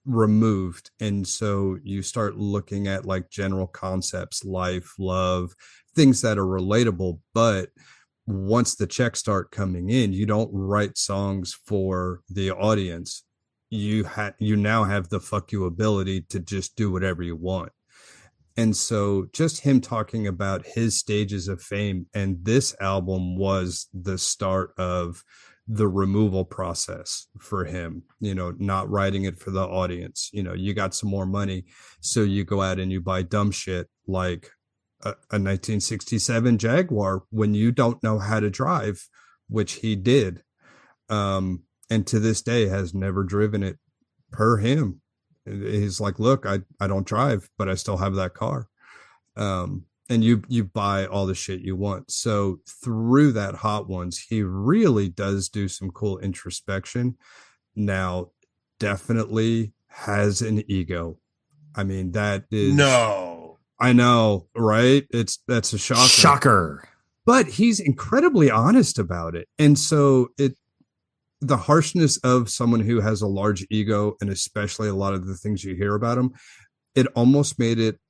removed. And so you start looking at like general concepts, life, love, things that are relatable. But once the checks start coming in, you don't write songs for the audience. You now have the fuck you ability to just do whatever you want. And so just him talking about his stages of fame, and this album was the start of the removal process for him, not writing it for the audience. You got some more money, so you go out and you buy dumb shit like a 1967 Jaguar when you don't know how to drive, which he did. And to this day has never driven it per him. He's like, look, I don't drive, but I still have that car. And you buy all the shit you want. So through that Hot Ones, he really does do some cool introspection. Now, definitely has an ego. I mean, that is No. I know, right? That's a shocker. But he's incredibly honest about it. And so the harshness of someone who has a large ego, and especially a lot of the things you hear about him, it almost made it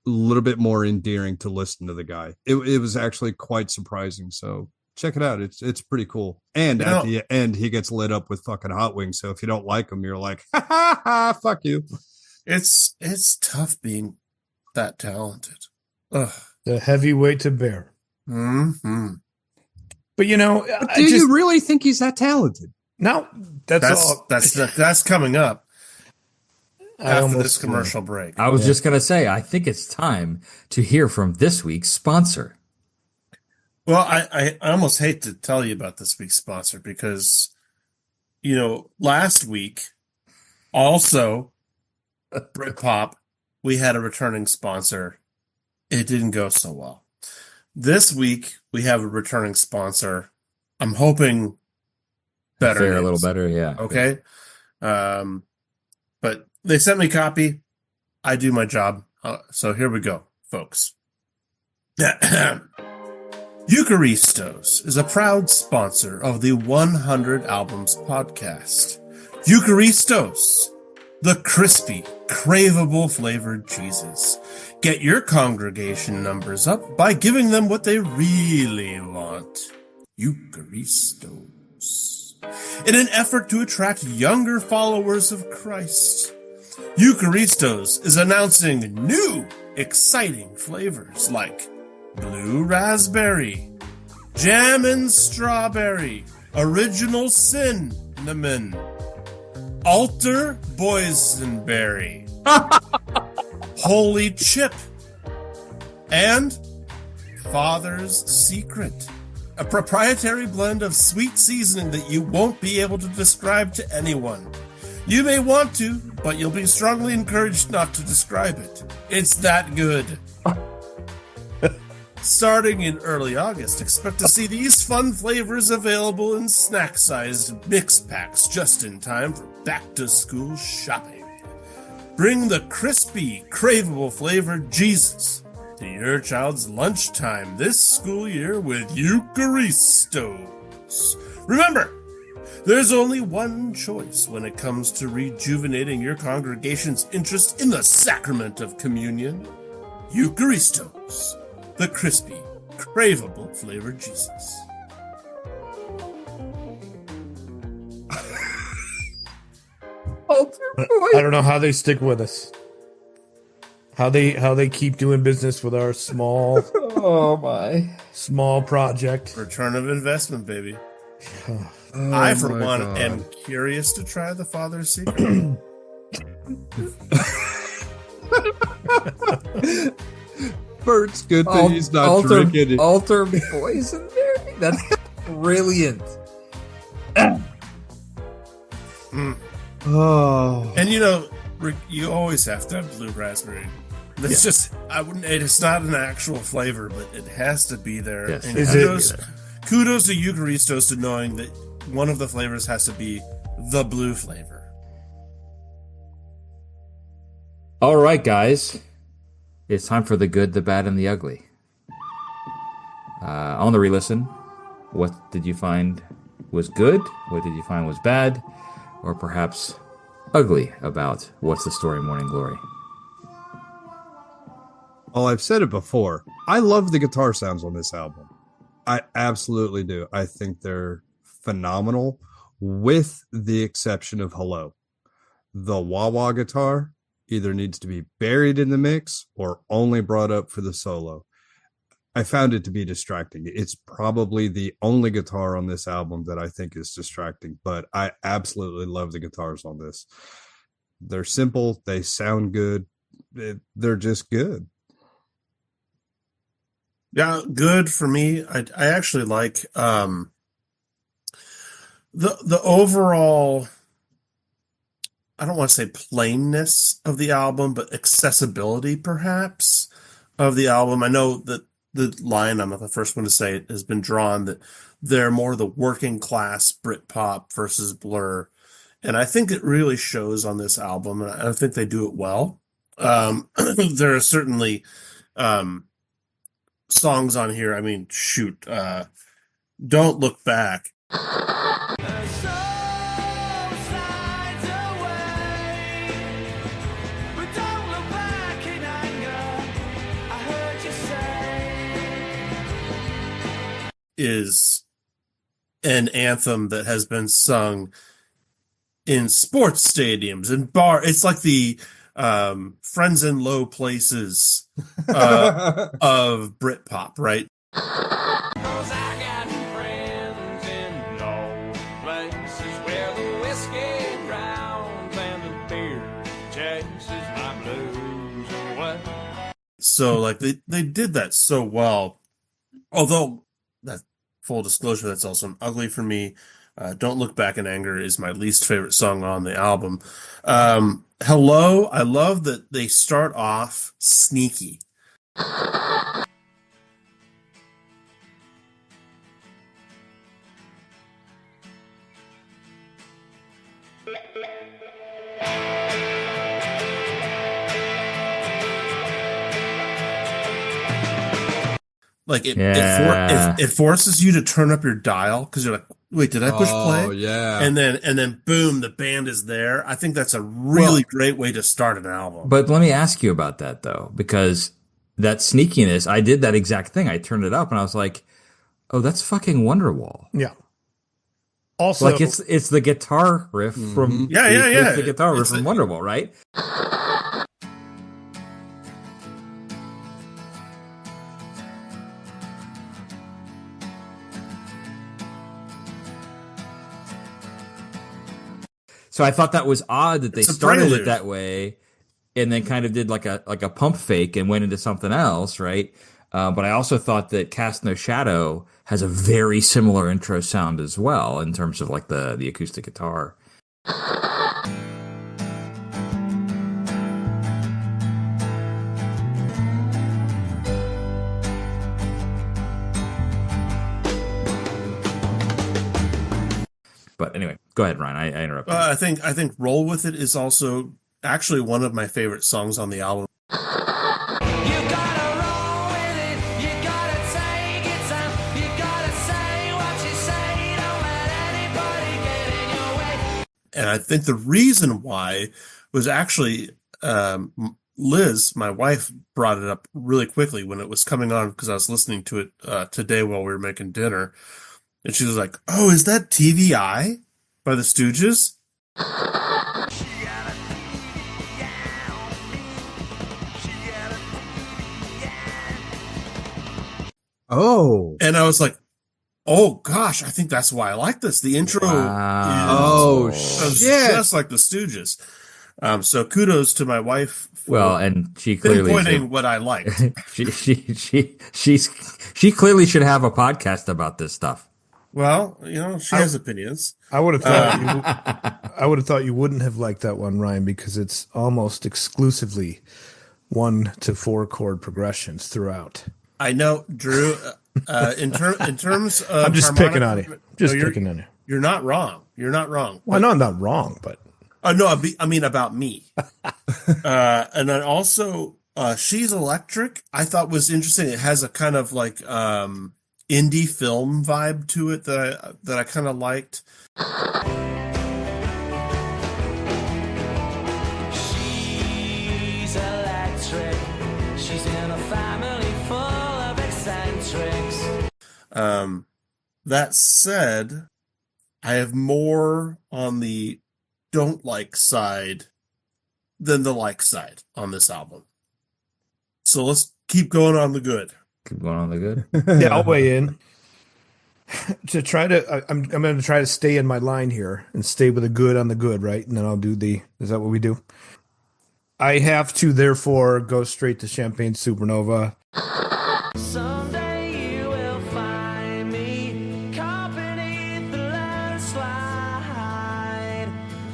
a little bit more endearing to listen to the guy. It was actually quite surprising. So check it out. It's pretty cool. And at the end, he gets lit up with fucking hot wings. So if you don't like him, you're like, ha ha ha, fuck you. It's tough being that talented. Ugh. The heavy weight to bear. Mm-hmm. But do you really think he's that talented? No, that's coming up after this almost commercial break. I was just going to say, I think it's time to hear from this week's sponsor. Well, I almost hate to tell you about this week's sponsor because, last week, also, Britpop, we had a returning sponsor. It didn't go so well. This week, we have a returning sponsor. I'm hoping better. Fare a little better, yeah. Okay. But they sent me a copy. I do my job. So here we go, folks. Eucharistos is a proud sponsor of the 100 Albums podcast. Eucharistos, the crispy, craveable flavored cheeses. Get your congregation numbers up by giving them what they really want. Eucharistos. In an effort to attract younger followers of Christ, Eucharistos is announcing new, exciting flavors like blue raspberry, jam and strawberry, original cinnamon, altar boysenberry, holy chip, and Father's Secret, a proprietary blend of sweet seasoning that you won't be able to describe to anyone. You may want to, but you'll be strongly encouraged not to describe it. It's that good. Starting in early August, expect to see these fun flavors available in snack-sized mix packs just in time for back-to-school shopping. Bring the crispy, craveable flavored Jesus to your child's lunchtime this school year with Eucharistos. Remember, there's only one choice when it comes to rejuvenating your congregation's interest in the sacrament of communion. Eucharistos, the crispy, craveable flavored Jesus. I don't know how they stick with us. How they keep doing business with our small small project. Return of investment, baby. I, for one, am curious to try the Father's Secret. Bert's good that he's not drinking it. Altar boysenberry? That's brilliant. Oh. And Rick, you always have to have blue raspberry. It's just, it's not an actual flavor, but it has to be there. Yes, and kudos to Eucharistos to knowing that one of the flavors has to be the blue flavor. All right, guys. It's time for the good, the bad, and the ugly. On the re-listen, what did you find was good? What did you find was bad? Or perhaps ugly about What's the Story, Morning Glory? Well, I've said it before. I love the guitar sounds on this album. I absolutely do. I think they're phenomenal, with the exception of Hello. The wah wah guitar either needs to be buried in the mix or only brought up for the solo. I found it to be distracting. It's probably the only guitar on this album that I think is distracting, but I absolutely love the guitars on this. They're simple, they sound good, they're just good. Yeah, good for me. I actually like the overall, I don't want to say plainness of the album, but accessibility perhaps of the album. I know that the line, I'm not the first one to say it, has been drawn that they're more the working class Britpop versus Blur. And I think it really shows on this album, and I think they do it well. There are certainly songs on here. I mean, shoot, Don't Look Back. Is an anthem that has been sung in sports stadiums and it's like the Friends in Low Places of Britpop, right? So like they did that so well. Although, that full disclosure, that's also ugly for me. Don't Look Back in Anger is my least favorite song on the album. Hello, I love that they start off sneaky. Like it forces you to turn up your dial because you're like, wait, did I push play? Oh yeah. And then boom, the band is there. I think that's a really great way to start an album. But let me ask you about that though, because that sneakiness, I did that exact thing. I turned it up and I was like, oh, that's fucking Wonderwall. Yeah. Also, like it's the guitar riff from It's the guitar riff from Wonderwall, right? So I thought that was odd that they started it that way, and then kind of did like a pump fake and went into something else, right? But I also thought that Cast No Shadow has a very similar intro sound as well in terms of like the acoustic guitar. But anyway, go ahead, Ryan. I interrupted. I think Roll With It is also actually one of my favorite songs on the album. And I think the reason why was actually Liz, my wife, brought it up really quickly when it was coming on because I was listening to it today while we were making dinner. And she was like, oh, is that TVI by the Stooges? Oh. And I was like, oh, gosh, I think that's why I like this. The intro is just like the Stooges. So kudos to my wife for and she clearly pinpointing what I liked. she clearly should have a podcast about this stuff. Well, she has opinions. I would have thought you wouldn't have liked that one, Ryan, because it's almost exclusively 1 to 4 chord progressions throughout. I know, Drew. In terms of, I'm just picking on you. Picking on you. You're not wrong. You're not wrong. Well, no, I'm not wrong, but no, I mean about me. And then also, She's Electric. I thought was interesting. It has a kind of like indie film vibe to it that I kind of liked. She's electric. She's in a family full of eccentrics. That said, I have more on the don't like side than the like side on this album. So let's keep going on the good. Keep going on the good. Yeah, I'll weigh in. To try to, I'm going to try to stay in my line here and stay with the good on the good, right? And then I'll do is that what we do? I have to therefore go straight to Champagne Supernova. Someday you will find me caught beneath the landslide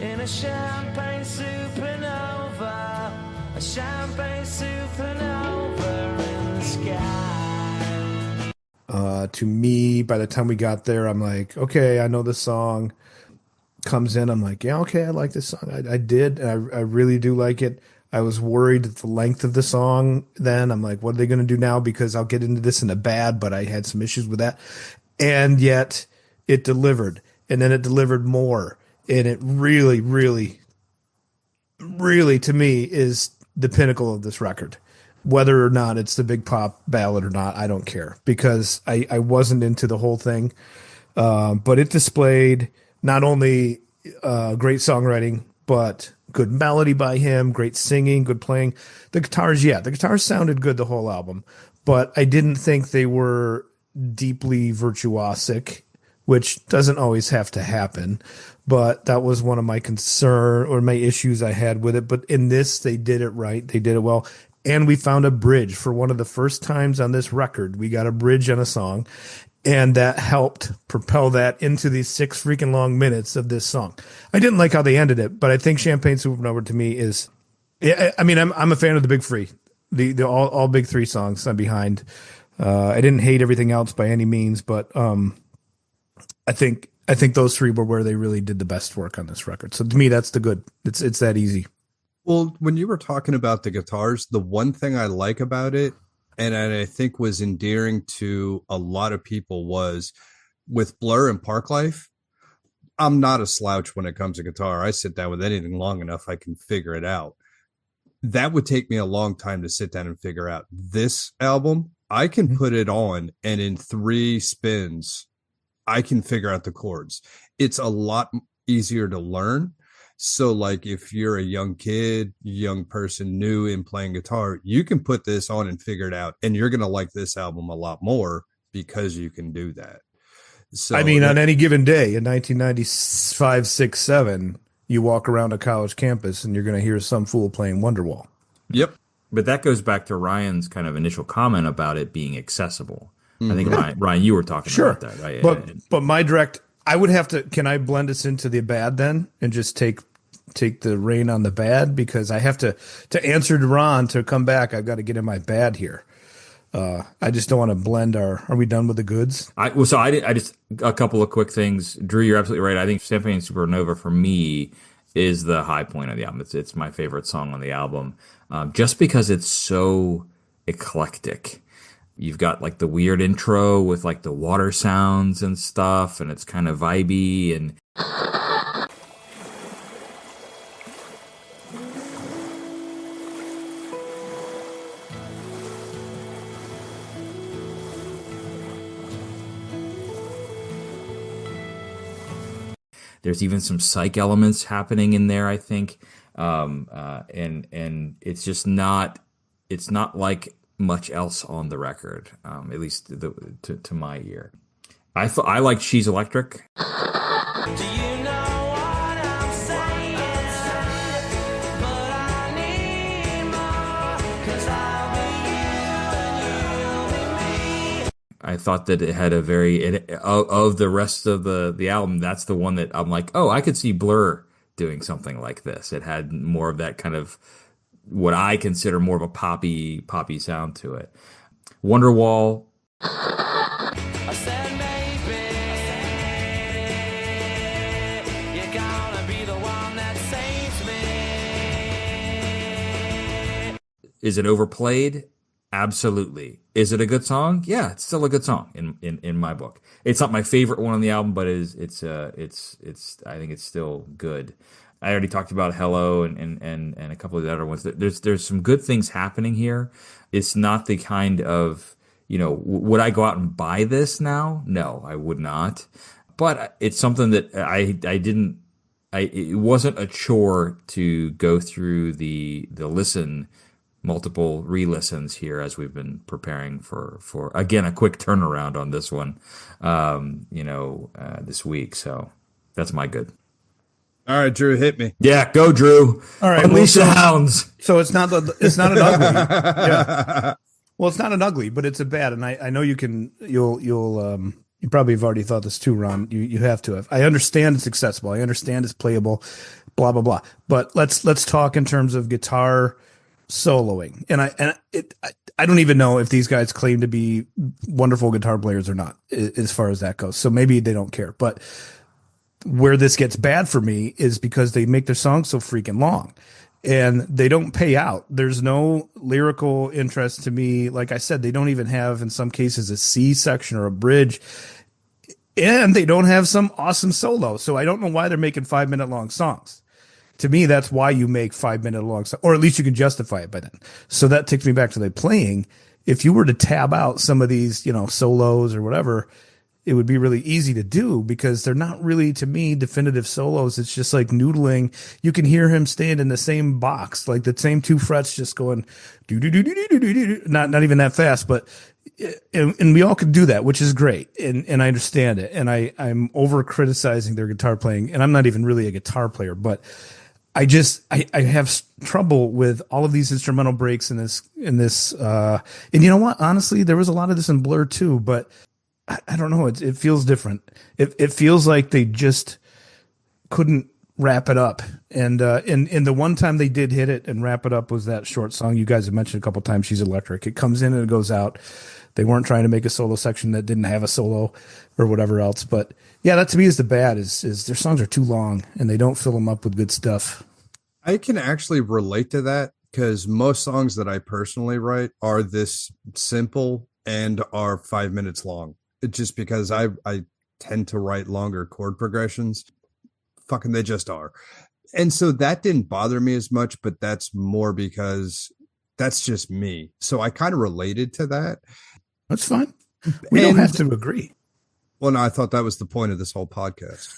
in a champagne supernova, a champagne supernova in the sky. To me, by the time we got there, I'm like, okay, I know this song. Comes in, I'm like, yeah, okay, I like this song. I did, and I really do like it. I was worried at the length of the song then. I'm like, what are they going to do now? Because I'll get into this in a bad, but I had some issues with that. And yet it delivered. And then it delivered more. And it really, really, really, to me, is the pinnacle of this record. Whether or not it's the big pop ballad or not, I don't care. Because I wasn't into the whole thing. But it displayed not only great songwriting, but good melody by him, great singing, good playing. The guitars sounded good the whole album, but I didn't think they were deeply virtuosic, which doesn't always have to happen. But that was one of my concern or my issues I had with it. But in this, they did it right. They did it well. And we found a bridge for one of the first times on this record. We got a bridge on a song. And that helped propel that into these 6 freaking long minutes of this song. I didn't like how they ended it, but I think Champagne Supernova to me is, I mean, I'm a fan of the big three, the all big three songs I'm behind. I didn't hate everything else by any means, but I think those three were where they really did the best work on this record. So to me, that's the good. It's that easy. Well, when you were talking about the guitars, the one thing I like about it, and I think was endearing to a lot of people, was with Blur and Parklife. I'm not a slouch when it comes to guitar. I sit down with anything long enough, I can figure it out. That would take me a long time to sit down and figure out. This album, I can put it on, and in 3 spins, I can figure out the chords. It's a lot easier to learn. So like if you're a young kid, young person new in playing guitar, you can put this on and figure it out. And you're going to like this album a lot more because you can do that. So I mean, on any given day in 1995, 6, 7, you walk around a college campus and you're going to hear some fool playing Wonderwall. Yep. But that goes back to Ryan's kind of initial comment about it being accessible. I think Ryan, you were talking about that, right? But my direct, I would have to. Can I blend us into the bad then, and just take the reign on the bad? Because I have to answer to Ron to come back. I've got to get in my bad here. I just don't want to blend our. Are we done with the goods? I just a couple of quick things. Drew, you're absolutely right. I think Champagne Supernova for me is the high point of the album. It's my favorite song on the album, just because it's so eclectic. You've got like the weird intro with like the water sounds and stuff, and it's kind of vibey, and there's even some psych elements happening in there, I think, and it's just not like much else on the record, at least to my ear. I like She's Electric. Do you know what I'm saying? But I need more, 'cause I'll be you and you'll be me. I thought that it had of the rest of the album, that's the one that I'm like, oh, I could see Blur doing something like this. It had more of that kind of what I consider more of a poppy sound to it. Wonderwall. I said maybe you're gonna be the one that saves me. Is it overplayed? Absolutely. Is it a good song? Yeah, it's still a good song in my book. It's not my favorite one on the album, but it's I think it's still good. I already talked about Hello and a couple of the other ones. There's some good things happening here. It's not the kind of, would I go out and buy this now? No, I would not. But it's something that it wasn't a chore to go through the listen, multiple re-listens here as we've been preparing for again a quick turnaround on this one, this week. So that's my good. All right, Drew, hit me. Yeah, go Drew. All right, unleash the hounds. So it's not an ugly. Yeah. Well, it's not an ugly, but it's a bad. And I know you probably have already thought this too, Ron. You have to have. I understand it's accessible. I understand it's playable, blah blah blah. But let's talk in terms of guitar soloing. And I don't even know if these guys claim to be wonderful guitar players or not, as far as that goes. So maybe they don't care. But where this gets bad for me is because they make their songs so freaking long and they don't pay out. There's no lyrical interest to me. Like I said, they don't even have, in some cases, a C section or a bridge, and they don't have some awesome solo. So I don't know why they're making 5-minute long songs. To me, that's why you make 5-minute long songs, or at least you can justify it by then. So that takes me back to the playing. If you were to tab out some of these, solos or whatever, it would be really easy to do because they're not really, to me, definitive solos. It's just like noodling. You can hear him staying in the same box, like the same 2 frets just going do do do do do do do. Not even that fast, but and we all could do that, which is great. And I understand it. And I'm over criticizing their guitar playing, and I'm not even really a guitar player, but I have trouble with all of these instrumental breaks in this. And you know what? Honestly, there was a lot of this in Blur too, but I don't know. It feels different. It feels like they just couldn't wrap it up. And the one time they did hit it and wrap it up was that short song you guys have mentioned a couple times. She's Electric. It comes in and it goes out. They weren't trying to make a solo section that didn't have a solo or whatever else. But yeah, that to me is the bad. Is their songs are too long and they don't fill them up with good stuff. I can actually relate to that because most songs that I personally write are this simple and are 5 minutes long. Just because I tend to write longer chord progressions. Fucking they just are. And so that didn't bother me as much, but that's more because that's just me. So I kind of related to that. That's fine. We don't have to agree. Well, no, I thought that was the point of this whole podcast.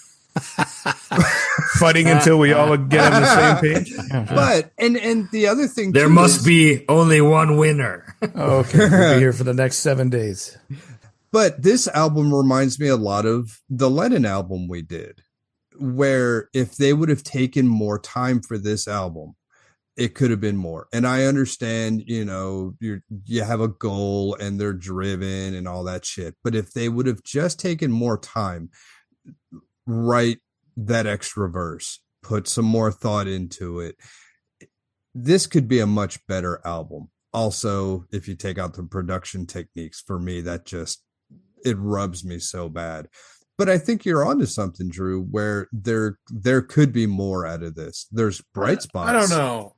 Fighting until we all get on the same page. But and the other thing there must be only one winner. Okay, we'll be here for the next 7 days. But this album reminds me a lot of the Lennon album we did, where if they would have taken more time for this album, it could have been more. And I understand, you have a goal and they're driven and all that shit. But if they would have just taken more time, write that extra verse, put some more thought into it, this could be a much better album. Also, if you take out the production techniques, for me, it rubs me so bad. But I think you're onto something, Drew, where there could be more out of this. There's bright spots. I don't know.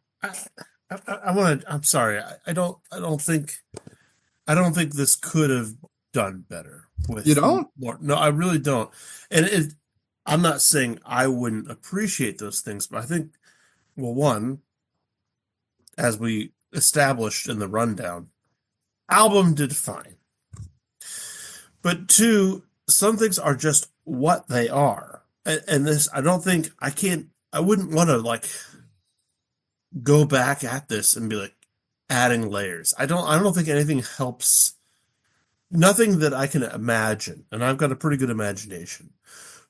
I'm sorry. I don't think this could have done better with You don't? more. No, I really don't. And I'm not saying I wouldn't appreciate those things, but I think, well, one, as we established in the rundown, album did fine. But two, some things are just what they are. And this, I wouldn't want to go back at this and be adding layers. I don't think anything helps. Nothing that I can imagine, and I've got a pretty good imagination,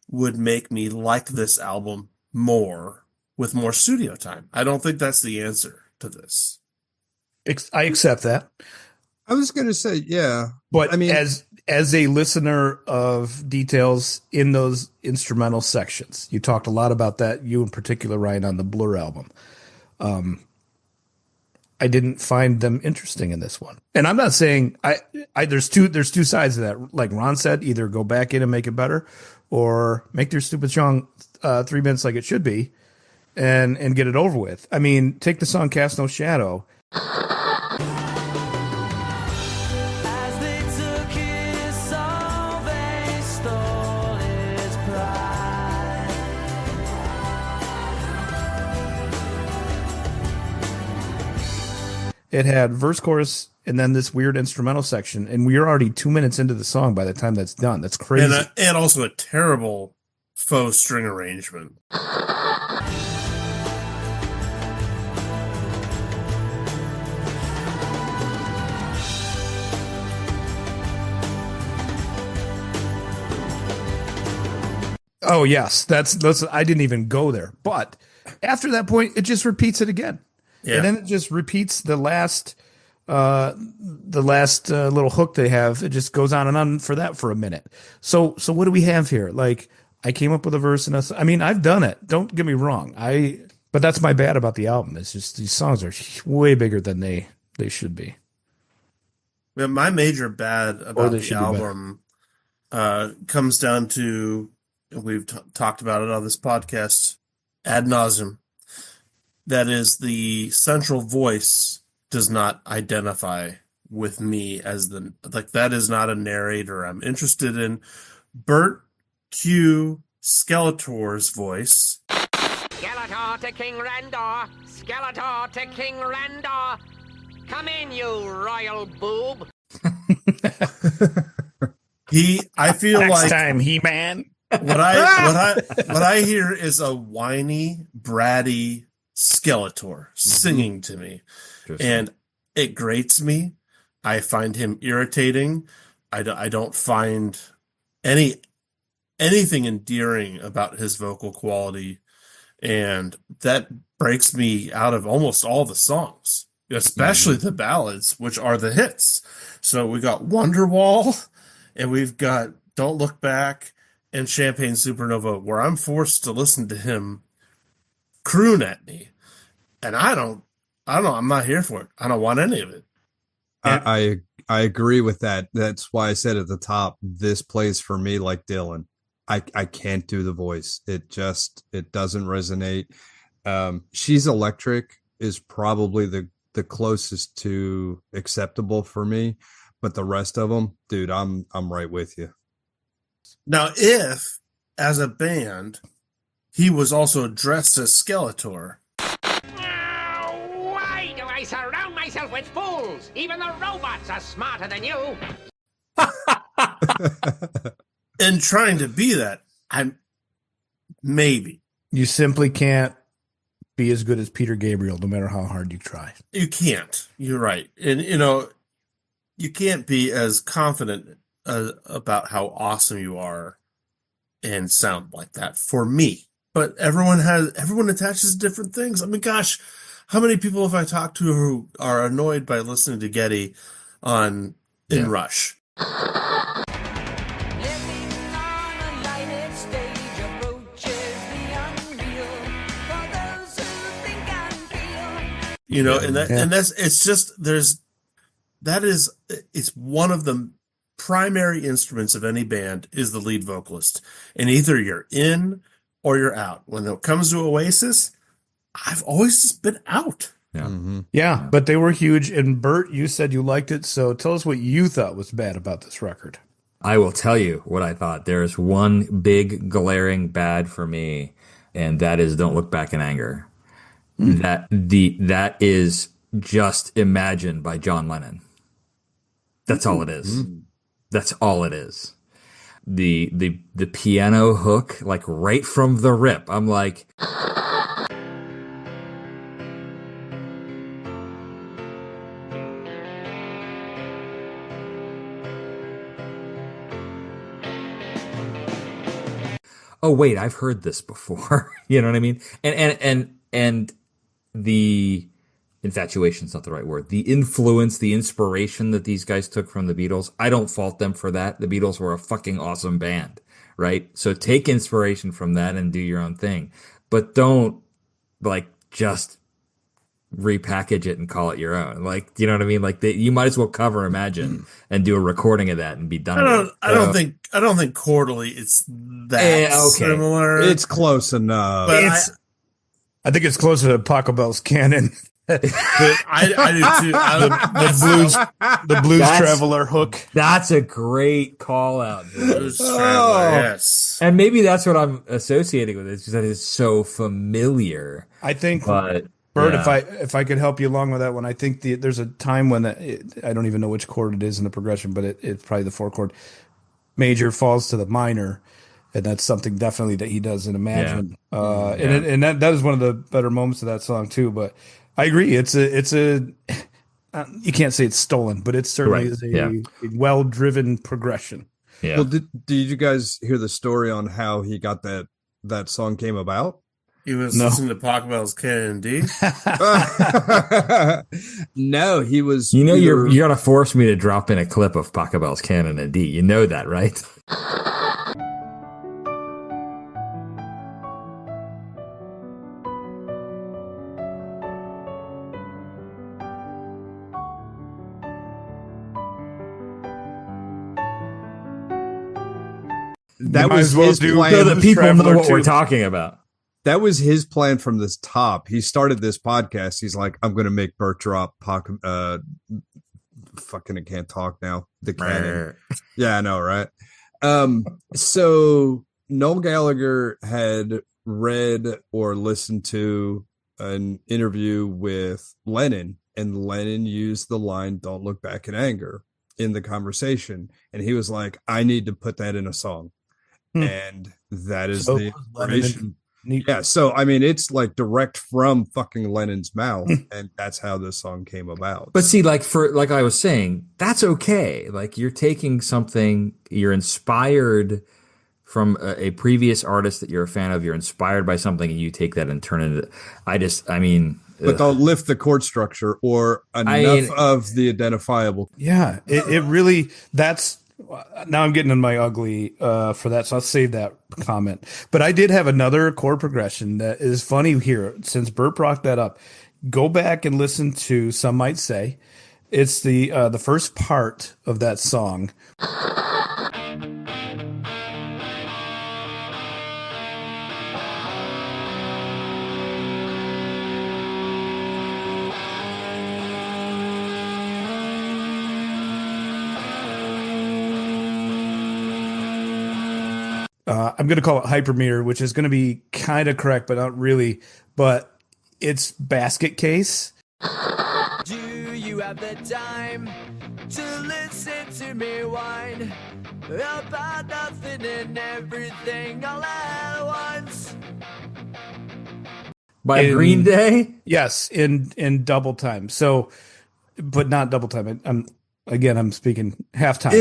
would make me like this album more with more studio time. I don't think that's the answer to this. I accept that. I was going to say, yeah. But I mean, as a listener of details in those instrumental sections, you talked a lot about that, you in particular, Ryan, on the Blur album. I didn't find them interesting in this one. And I'm not saying there's two sides of that. Like Ron said, either go back in and make it better or make their stupid song 3 minutes like it should be and get it over with. I mean, take the song Cast No Shadow. As they took his soul, they stole his pride. It had verse, chorus, and then this weird instrumental section, and we're already 2 minutes into the song by the time that's done. That's crazy. And also a terrible faux string arrangement. Oh yes, that's I didn't even go there. But after that point, it just repeats it again. Yeah. And then it just repeats the last little hook they have. It just goes on and on for that for a minute. So what do we have here? Like, I came up with a verse and I mean, I've done it. Don't get me wrong. But that's my bad about the album. It's just these songs are way bigger than they should be. Yeah, my major bad about the album comes down to, we've talked about it on this podcast ad nauseum. That is, the central voice does not identify with me as that is not a narrator I'm interested in. Bert Q. Skeletor's voice. Skeletor to King Randor. Skeletor to King Randor. Come in, you royal boob. I feel Next like time, He-Man. what I hear is a whiny, bratty Skeletor singing to me, and it grates me. I find him irritating. I don't find anything endearing about his vocal quality, and that breaks me out of almost all the songs, especially the ballads, which are the hits. So we got Wonderwall, and we've got Don't Look Back, and Champagne Supernova, where I'm forced to listen to him croon at me, and I don't know. I'm not here for it. I don't want any of it. I agree with that. That's why I said at the top, this plays for me like Dylan. I can't do the voice. It doesn't resonate. She's Electric is probably the closest to acceptable for me, but the rest of them, dude, I'm right with you. Now, if as a band he was also dressed as Skeletor, Why do I surround myself with fools? Even the robots are smarter than you. and trying to be that, maybe You simply can't be as good as Peter Gabriel, no matter how hard you try. you can't. You're right, and you can't be as confident about how awesome you are and sound like that for me. But everyone attaches different things. I mean, gosh, how many people have I talked to who are annoyed by listening to Getty in Rush? Living on a lighted stage approaches the unreal for those who think and feel. It's one of the primary instruments of any band is the lead vocalist, and either you're in or you're out. When it comes to Oasis, I've always just been out. Yeah, but they were huge. And Bert, you said you liked it, so tell us what you thought was bad about this record. I will tell you what I thought. There's one big glaring bad for me, and that is Don't Look Back in Anger. That is just imagined by John Lennon. That's all it is. That's all it is. The piano hook, like right from the rip, I'm like, oh wait, I've heard this before. You know what I mean? And the infatuation's not the right word. The influence, the inspiration that these guys took from the Beatles, I don't fault them for that. The Beatles were a fucking awesome band, right? So take inspiration from that and do your own thing. But don't just repackage it and call it your own. Like, you know what I mean? Like you might as well cover Imagine and do a recording of that and be done. I don't think quarterly it's that similar. It's close enough. But I think it's closer to Paco Bell's Canon. I do too. The blues traveler hook. That's a great call out. Blues Traveler, yes. And maybe that's what I'm associating with it, because that is so familiar. I think, but Bert, Yeah. if I could help you along with that one, I think there's a time when I don't even know which chord it is in the progression, but it's probably the four chord major falls to the minor, and that's something definitely that he does in Imagine. Yeah. And that is one of the better moments of that song too. But I agree, it's a you can't say it's stolen, but it certainly Right. is Yeah. a well driven progression. Yeah. Well, did you guys hear the story on how he got that song came about? He was No. listening to Pachelbel's Canon D. No, he was. You know, either- you're gonna force me to drop in a clip of Pachelbel's Canon and D. You know that, right? that Might was as well his do plan. So that people know Traveler what we're too. talking about. That was his plan from this top. He started this podcast. He's like, I'm going to make Burt drop fucking I can't talk now. The canon. Yeah, I know, right? So Noel Gallagher had read or listened to an interview with Lennon, and Lennon used the line, "Don't look back in anger," in the conversation. And he was like, I need to put that in a song. And that is So the Lennon inspiration. Neat. Yeah, so I mean, it's like direct from fucking Lennon's mouth, and that's how this song came about. But see, like I was saying, that's okay. Like you're taking something, you're inspired from a previous artist that you're a fan of. You're inspired by something, and you take that and turn it. I mean, but don't lift the chord structure or enough of the identifiable. Yeah, it really, that's, now I'm getting in my ugly for that, so I'll save that comment. But I did have another chord progression that is funny here, since Bert brought that up. Go back and listen to Some Might Say. It's the first part of that song. I'm going to call it hypermeter, which is going to be kind of correct, but not really. But it's basket case. Do you have the time to listen to me whine about nothing and everything all at once? by in- Green Day. Yes, in double time. So, but not double time. I'm speaking halftime.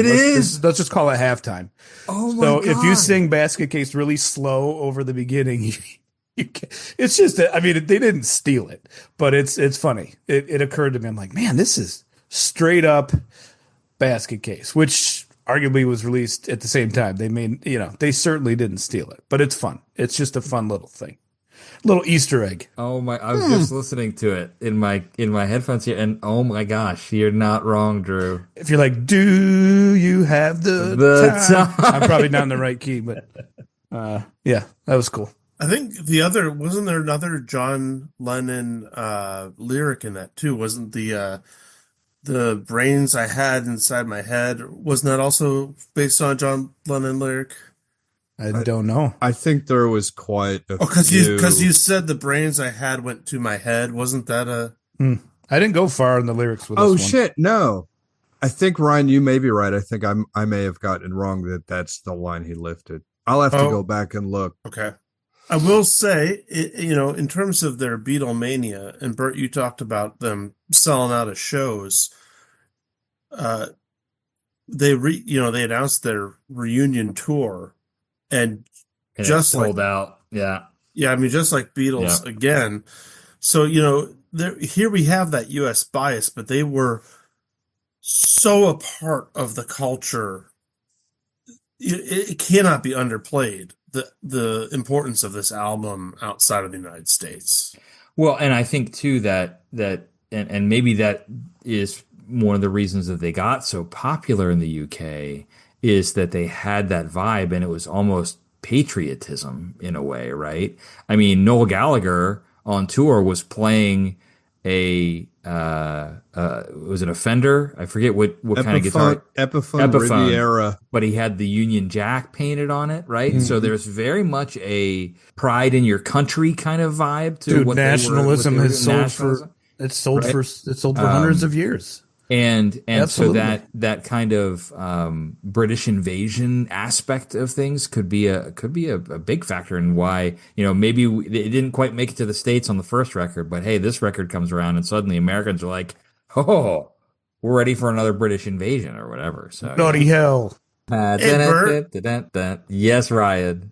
Let's just call it halftime. Oh my So god! if you sing Basket Case really slow over the beginning, it's just that, I mean, they didn't steal it, but it's funny. It occurred to me. I'm like, man, this is straight up Basket Case, which arguably was released at the same time. They certainly didn't steal it, but it's fun. It's just a fun little thing. Little Easter egg. Oh my! I was just listening to it in my headphones here, and oh my gosh, you're not wrong, Drew. If you're like, do you have the time? I'm probably not in the right key, but yeah, that was cool. I think wasn't there another John Lennon lyric in that too? Wasn't the brains I had inside my head, wasn't that also based on a John Lennon lyric? I don't know. I think there was quite a because few. you said the brains I had went to my head. Wasn't that a? I didn't go far in the lyrics with this Oh one. shit, no. I think Ryan, you may be right. I think I may have gotten wrong that's the line he lifted. I'll have to go back and look. Okay. I will say, in terms of their Beatlemania, and Bert, you talked about them selling out of shows. They announced their reunion tour, and just it sold out. Yeah. Yeah, I mean, just like Beatles again. So, here we have that U.S. bias, but they were so a part of the culture. It cannot be underplayed, the importance of this album outside of the United States. Well, and I think too that and maybe that is one of the reasons that they got so popular in the UK is that they had that vibe, and it was almost patriotism in a way, right? I mean, Noel Gallagher on tour was playing a was it a Fender? I forget what kind of guitar. Epiphone Riviera. But he had the Union Jack painted on it, right? So there's very much a pride in your country kind of vibe to Dude, what nationalism has sold for Right. it's sold for hundreds of years. And so Absolutely. that kind of British invasion aspect of things could be a big factor in why, maybe it didn't quite make it to the States on the first record, but hey, this record comes around and suddenly Americans are like, oh, we're ready for another British invasion or whatever. So Bloody hell. Yes, Ryan.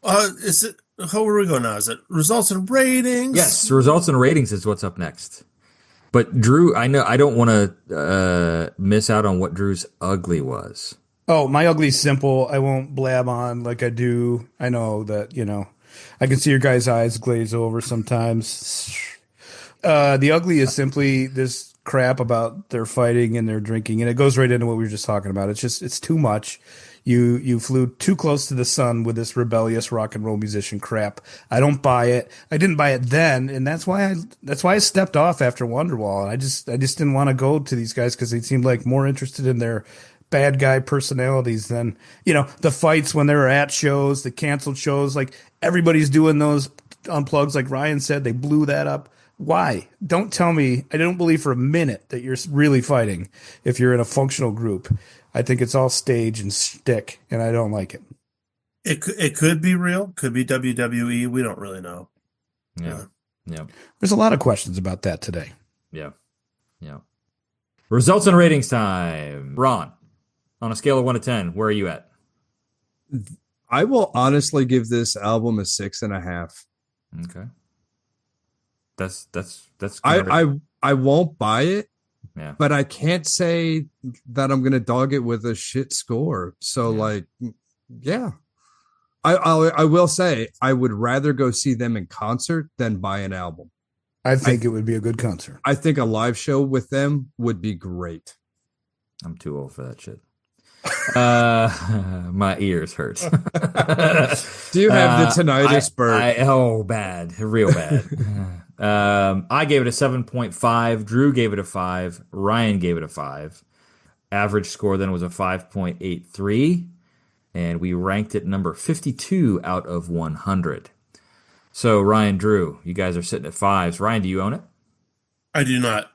Is it? How are we going now? Is it results and ratings? Yes, results and ratings is what's up next. But Drew, I know I don't want to miss out on what Drew's ugly was. Oh, my ugly's simple. I won't blab on like I do. I know that, I can see your guys' eyes glaze over sometimes. The ugly is simply this crap about their fighting and their drinking, and it goes right into what we were just talking about. It's too much. You flew too close to the sun with this rebellious rock and roll musician crap. I don't buy it. I didn't buy it then, and that's why I stepped off after Wonderwall. I just didn't want to go to these guys because they seemed like more interested in their bad guy personalities than the fights when they were at shows, the canceled shows. Like everybody's doing those unplugs, like Ryan said, they blew that up. Why? Don't tell me. I don't believe for a minute that you're really fighting if you're in a functional group. I think it's all stage and shtick, and I don't like it. It could be real. Could be WWE. We don't really know. Yeah. There's a lot of questions about that today. Yeah. Results and ratings time. Ron, on a scale of 1 to 10, where are you at? I will honestly give this album a 6.5. Okay. That's I won't buy it. Yeah. But I can't say that I'm gonna dog it with a shit score. So yeah. I will say I would rather go see them in concert than buy an album. I think it would be a good concert. I think a live show with them would be great. I'm too old for that shit. My ears hurt. Do you have the tinnitus, Bert? Oh, bad. Real bad. I gave it a 7.5. Drew gave it a 5. Ryan gave it a 5. Average score then was a 5.83. And we ranked it number 52 out of 100. So, Ryan, Drew, you guys are sitting at 5s. Ryan, do you own it? I do not.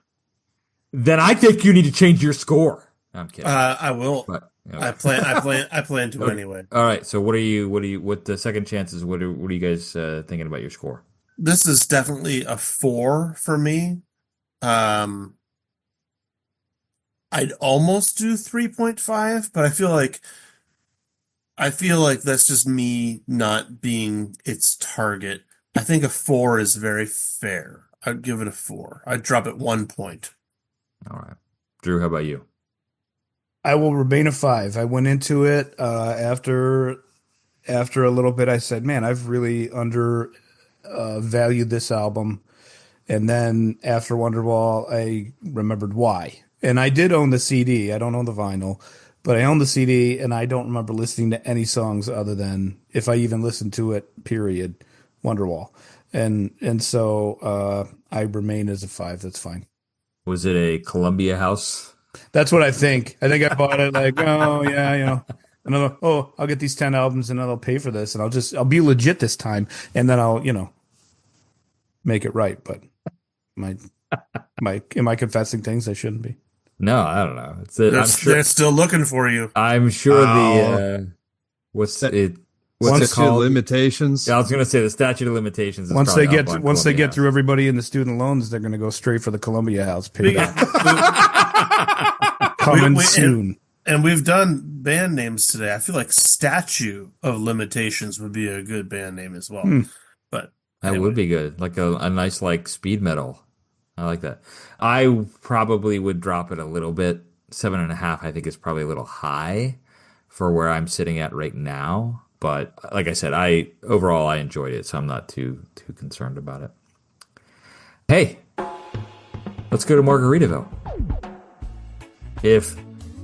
Then I think you need to change your score. I'm kidding. I will. But, I plan to anyway. All right. So what the second chances? What are you guys thinking about your score? This is definitely a 4 for me. I'd almost do 3.5, but I feel like that's just me not being its target. I think a 4 is very fair. I'd give it a 4. I'd drop it 1 point. All right. Drew, how about you? I will remain a 5. I went into it after a little bit. I said, "Man, I've really valued this album." And then after Wonderwall, I remembered why. And I did own the CD. I don't own the vinyl, but I own the CD, and I don't remember listening to any songs other than, if I even listened to it, period, Wonderwall. And so I remain as a 5. That's fine. Was it a Columbia House? That's what I think. I think I bought it like, oh yeah, I'll get these 10 albums and then I'll pay for this and I'll be legit this time and then I'll, make it right. But am I confessing things I shouldn't be? No, I don't know. They're still looking for you. I'm sure what's it called? Limitations. Yeah, I was going to say the statute of limitations. Once they get through everybody in the student loans, they're going to go straight for the Columbia House. Coming soon. And we've done band names today. I feel like Statue of Limitations would be a good band name as well. But that would be good. Like a nice speed metal. I like that. I probably would drop it a little bit. 7.5 I think is probably a little high for where I'm sitting at right now. But like I said, overall I enjoyed it, so I'm not too concerned about it. Hey, let's go to Margaritaville. If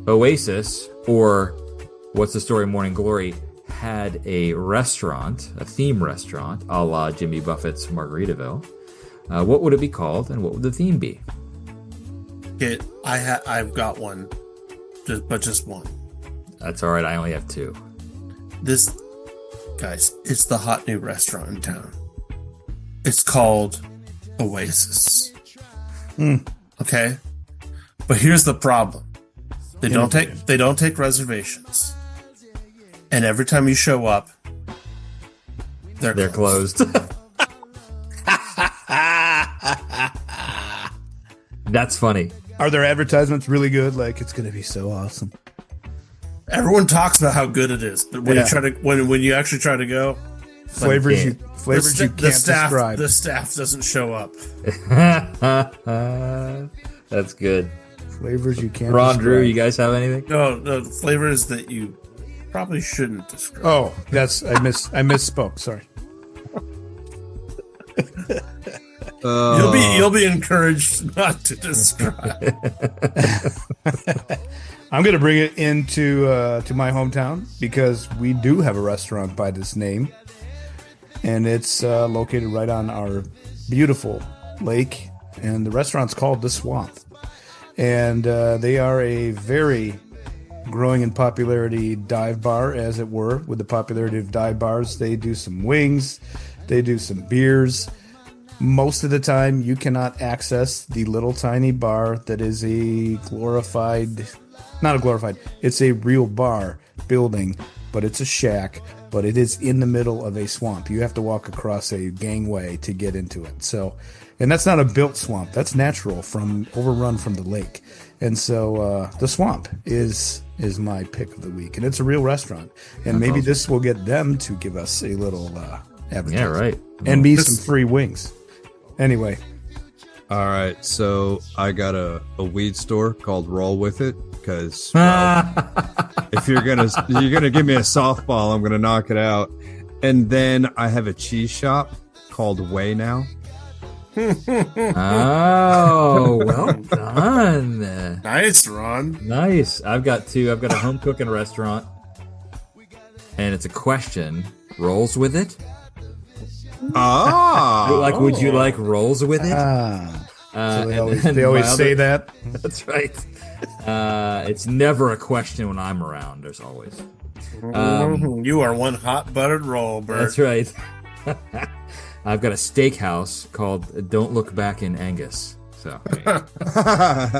Oasis or What's the Story Morning Glory had a restaurant, a theme restaurant, a la Jimmy Buffett's Margaritaville, What would it be called, and what would the theme be? Okay, I've got one, just one. That's all right. I only have two. This, guys, it's the hot new restaurant in town. It's called Oasis. Okay, but here's the problem: they don't take reservations, and every time you show up, they're closed. That's funny. Are their advertisements really good? Like, it's going to be so awesome. Everyone talks about how good it is, but when you try to when you actually try to go, flavors you can't describe. The staff doesn't show up. That's good. Flavors you can't Ron, describe. Drew, you guys have anything? No, the flavors that you probably shouldn't describe. Oh, I misspoke. Sorry. You'll be encouraged not to describe. I'm going to bring it into to my hometown because we do have a restaurant by this name, and it's located right on our beautiful lake, and the restaurant's called The Swamp, and they are a very growing in popularity dive bar, as it were. With the popularity of dive bars, they do some wings, they do some beers. Most of the time, you cannot access the little tiny bar that is it's a real bar building, but it's a shack, but it is in the middle of a swamp. You have to walk across a gangway to get into it. So, and that's not a built swamp. That's natural overrun from the lake. And so the swamp is my pick of the week. And it's a real restaurant. And maybe this will get them to give us a little advertising. Yeah, right. And me some free wings. Anyway. All right, so I got a weed store called Roll With It because if you're gonna give me a softball, I'm gonna knock it out. And then I have a cheese shop called Way Now. Oh, well done. Nice, Ron. Nice. I've got two. I've got a home cooking restaurant, and it's a question. Rolls with it? Like, would you like rolls with it? So they always say that. That's right. It's never a question when I'm around. There's always. You are one hot buttered roll, Bert. That's right. I've got a steakhouse called Don't Look Back in Angus. So.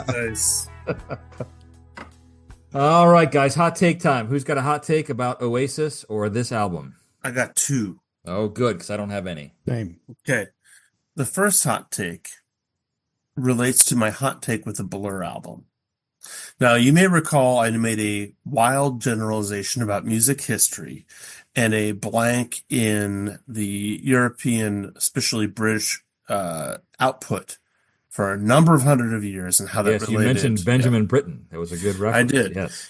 Nice. All right, guys. Hot take time. Who's got a hot take about Oasis or this album? I got two. Oh, good, because I don't have any. Same. Okay. The first hot take relates to my hot take with the Blur album. Now, you may recall I made a wild generalization about music history and a blank in the European, especially British, output for a number of hundred of years and how that related. Yes, you mentioned Benjamin Britten. That was a good reference. I did. Yes.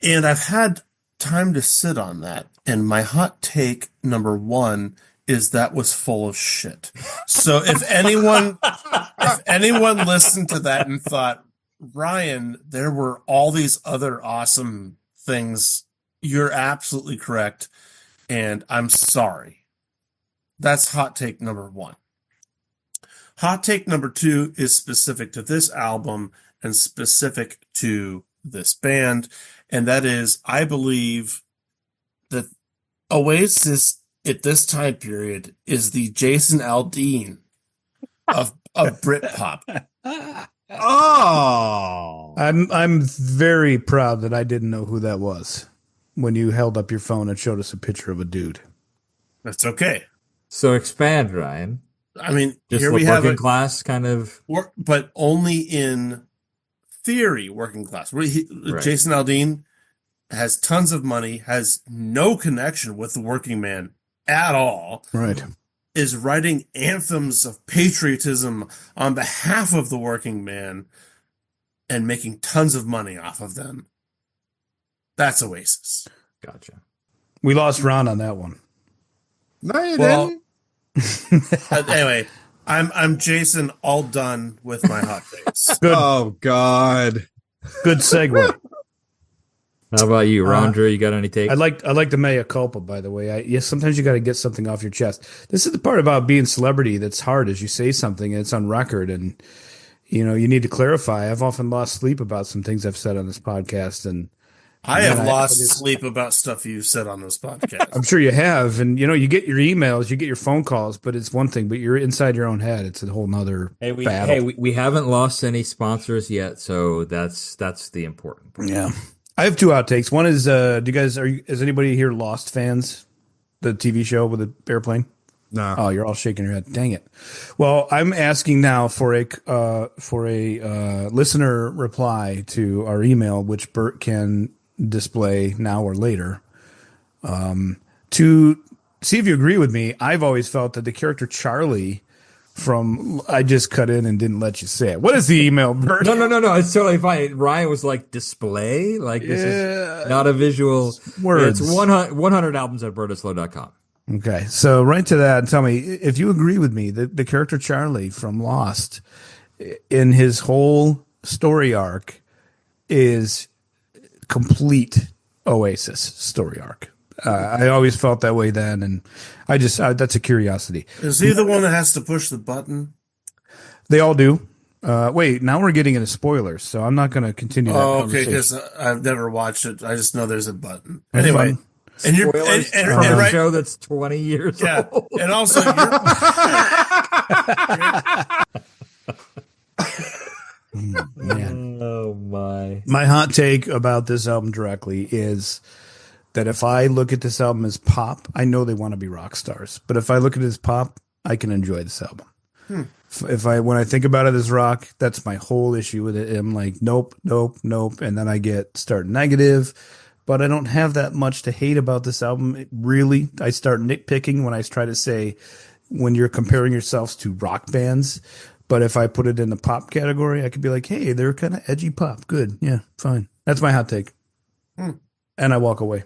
And I've had time to sit on that. And my hot take number one is that was full of shit. So if anyone listened to that and thought, Ryan, there were all these other awesome things, you're absolutely correct. And I'm sorry. That's hot take number one. Hot take number two is specific to this album and specific to this band. And that is, I believe that Oasis at this time period is the Jason Aldean of Britpop. Oh, I'm very proud that I didn't know who that was when you held up your phone and showed us a picture of a dude. That's okay. So expand, Ryan. I mean, Just here like we have working class kind of. but only in theory, working class. Right. Jason Aldean has tons of money, has no connection with the working man at all. Right. Is writing anthems of patriotism on behalf of the working man and making tons of money off of them. That's Oasis. Gotcha. We lost Ron on that one. no, you Well, didn't. Anyway, I'm Jason, all done with my hot takes. Good. Oh God. Good segue. How about you, Rondra? You got any takes? I like the mea culpa, by the way. Yes, sometimes you got to get something off your chest. This is the part about being celebrity that's hard, is you say something and it's on record, and you need to clarify. I've often lost sleep about some things I've said on this podcast, and I have lost sleep about stuff you've said on this podcast. I'm sure you have. And you get your emails, you get your phone calls, but it's one thing. But you're inside your own head. It's a whole nother battle. We haven't lost any sponsors yet, so that's the important part. Yeah. I have two outtakes. One is, is anybody here Lost fans? The TV show with the airplane? No. Oh, you're all shaking your head. Dang it. Well, I'm asking now for a listener reply to our email, which Bert can display now or later, to see if you agree with me. I've always felt that the character Charlie from I just cut in and didn't let you say it. What is the email, Bert? No. It's totally fine. Ryan was like, display? Like, this is not a visual. Words. It's 100 albums at bertaslow.com. Okay. So write to that and tell me if you agree with me that the character Charlie from Lost in his whole story arc is complete Oasis story arc. I always felt that way then, and that's a curiosity. Is he the one that has to push the button? They all do. Wait, now we're getting into spoilers, so I'm not going to continue that okay, conversation. because I've never watched it. I just know there's a button. That's Anyway, fun. and you're Spoilers and from a right, show that's 20 years old. and also Man. Oh my. My hot take about this album directly is that if I look at this album as pop, I know they want to be rock stars, but if I look at it as pop, I can enjoy this album. When I think about it as rock, that's my whole issue with it. I'm like, nope, and then I start negative, but I don't have that much to hate about this album. I start nitpicking when I try to say when you're comparing yourselves to rock bands. But if I put it in the pop category, I could be like, hey, they're kind of edgy pop. Good. Yeah, fine. That's my hot take. And I walk away.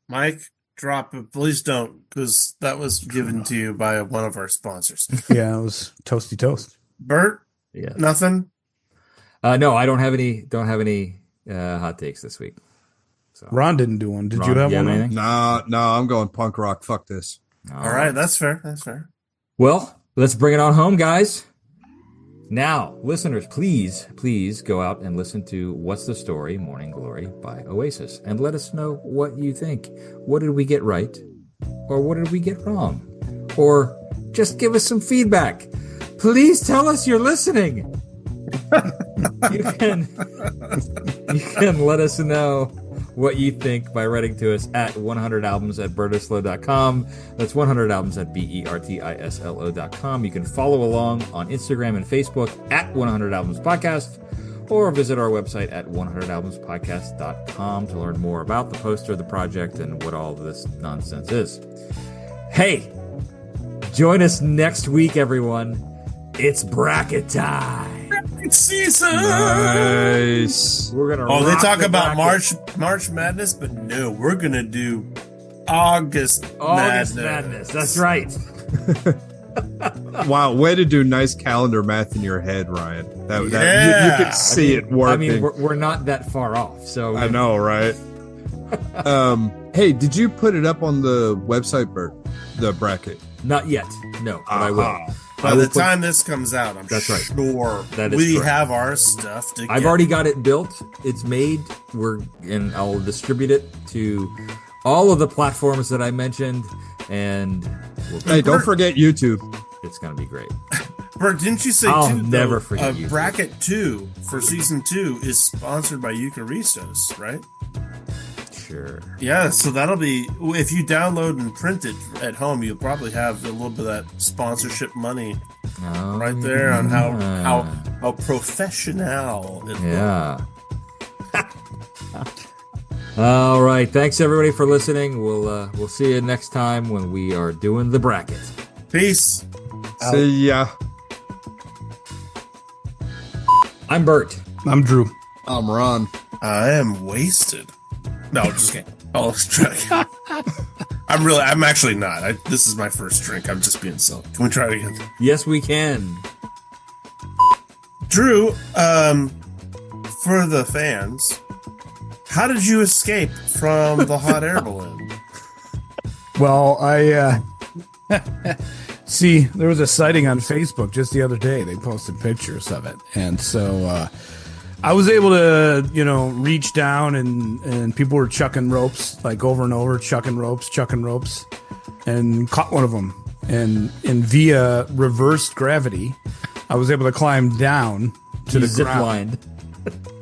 Mike, drop it. Please don't, because that was given to you by one of our sponsors. Yeah, it was Toasty Toast. Bert? Yeah. Nothing? No, I don't have any hot takes this week. So. Ron didn't do one. Did Ron, you have one? anything? No, I'm going punk rock. Fuck this. All right, that's fair. That's fair. Well, let's bring it on home, guys. Now, listeners, please go out and listen to What's the Story? Morning Glory by Oasis and let us know what you think. What did we get right? Or what did we get wrong? Or just give us some feedback. Please tell us you're listening. You can let us know what you think by writing to us at 100albums at bertaslow.com. That's 100albums at bertislo.com. You can follow along on Instagram and Facebook at 100albums podcast, or visit our website at 100albumspodcast.com to learn more about the poster, the project, and what all this nonsense is. Hey, join us next week, everyone. It's bracket time. Season. Nice. We're gonna. They rock talk the about bracket. March Madness, but no, we're gonna do August Madness. That's right. Wow, way to do nice calendar math in your head, Ryan. You could see it working. I mean, we're not that far off. So I know, right? Hey, did you put it up on the website, Bert? The bracket? Not yet. No, but I will. By the time this comes out, I'm That's right. sure That is we correct. have our stuff to I've get. already got it built. It's made. And I'll distribute it to all of the platforms that I mentioned, and Hey, don't forget YouTube. it's gonna be great. Bert, didn't you say I'll too, never though, forget you. Bracket 2 for season 2 is sponsored by Eucharistos, right? Sure. Yeah, so that'll be, if you download and print it at home, you'll probably have a little bit of that sponsorship money right there on how professional it Yeah. All right. Thanks everybody for listening. We'll see you next time when we are doing the bracket. Peace. See ya. I'm Bert. I'm Drew. I'm Ron. I am wasted. No, just kidding. Oh, let's try again. I'm actually not. This is my first drink. I'm just being silly. Can we try it again? Yes, we can. Drew, for the fans, How did you escape from the hot air balloon? Well, I see there was a sighting on Facebook just the other day. They posted pictures of it, and so I was able to, reach down and people were chucking ropes like over and over, chucking ropes, and caught one of them. And via reversed gravity, I was able to climb down to the zip ground. lined.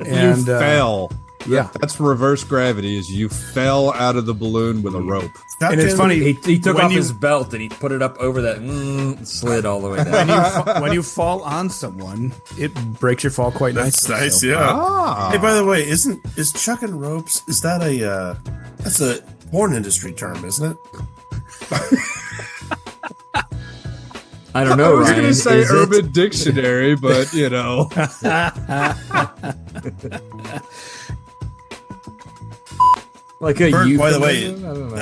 And You fell. yeah. That's reverse gravity. Is you fell out of the balloon with a rope. And it's funny. He took when off you- his belt and he put it up over that, slid all the way down. when you fall on someone, it breaks your fall quite That's nicely. nice, So- yeah. Ah. Hey, by the way, is chucking ropes? Is that that's a porn industry term, isn't it? I don't I know, was Ryan. going to say is it? Urban Dictionary, but Like a Bert, by the euphemism? way, I don't know.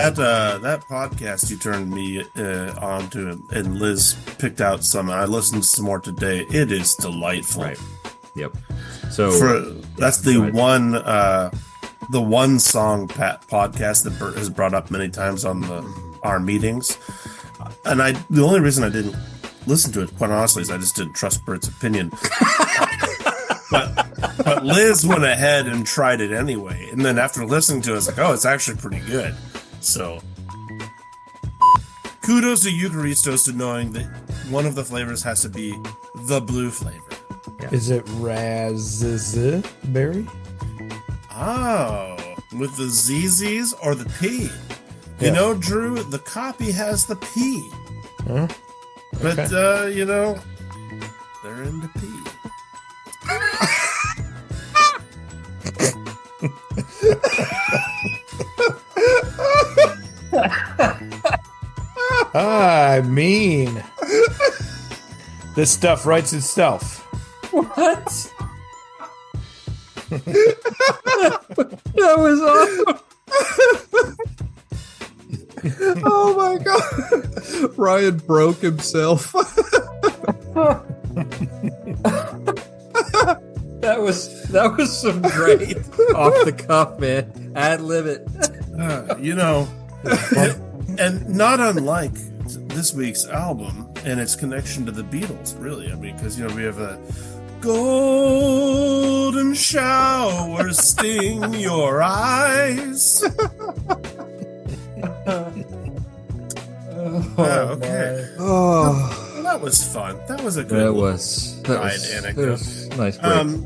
that podcast you turned me on to, and Liz picked out some. I listened to some more today. It is delightful. Right. Yep. So That's the one song podcast that Bert has brought up many times on our meetings. And the only reason I didn't listen to it, quite honestly, is I just didn't trust Bert's opinion. But Liz went ahead and tried it anyway, and then after listening to it, it's like, oh, it's actually pretty good. So, kudos to Eucharistos to knowing that one of the flavors has to be the blue flavor. Is it raspberry? Oh, with the ZZs or the P? You Yeah. know, Drew, the copy has the P. Huh? But, Okay. they're into P. I mean, this stuff writes itself. what? That was awesome. oh my god, Ryan broke himself. That was some great off the cuff, man. Ad lib it. And not unlike this week's album and its connection to the Beatles, really. I mean, because, we have a golden shower sting your eyes. Okay. Oh, Well, that was fun. That was a good That little was ride anecdote. nice break.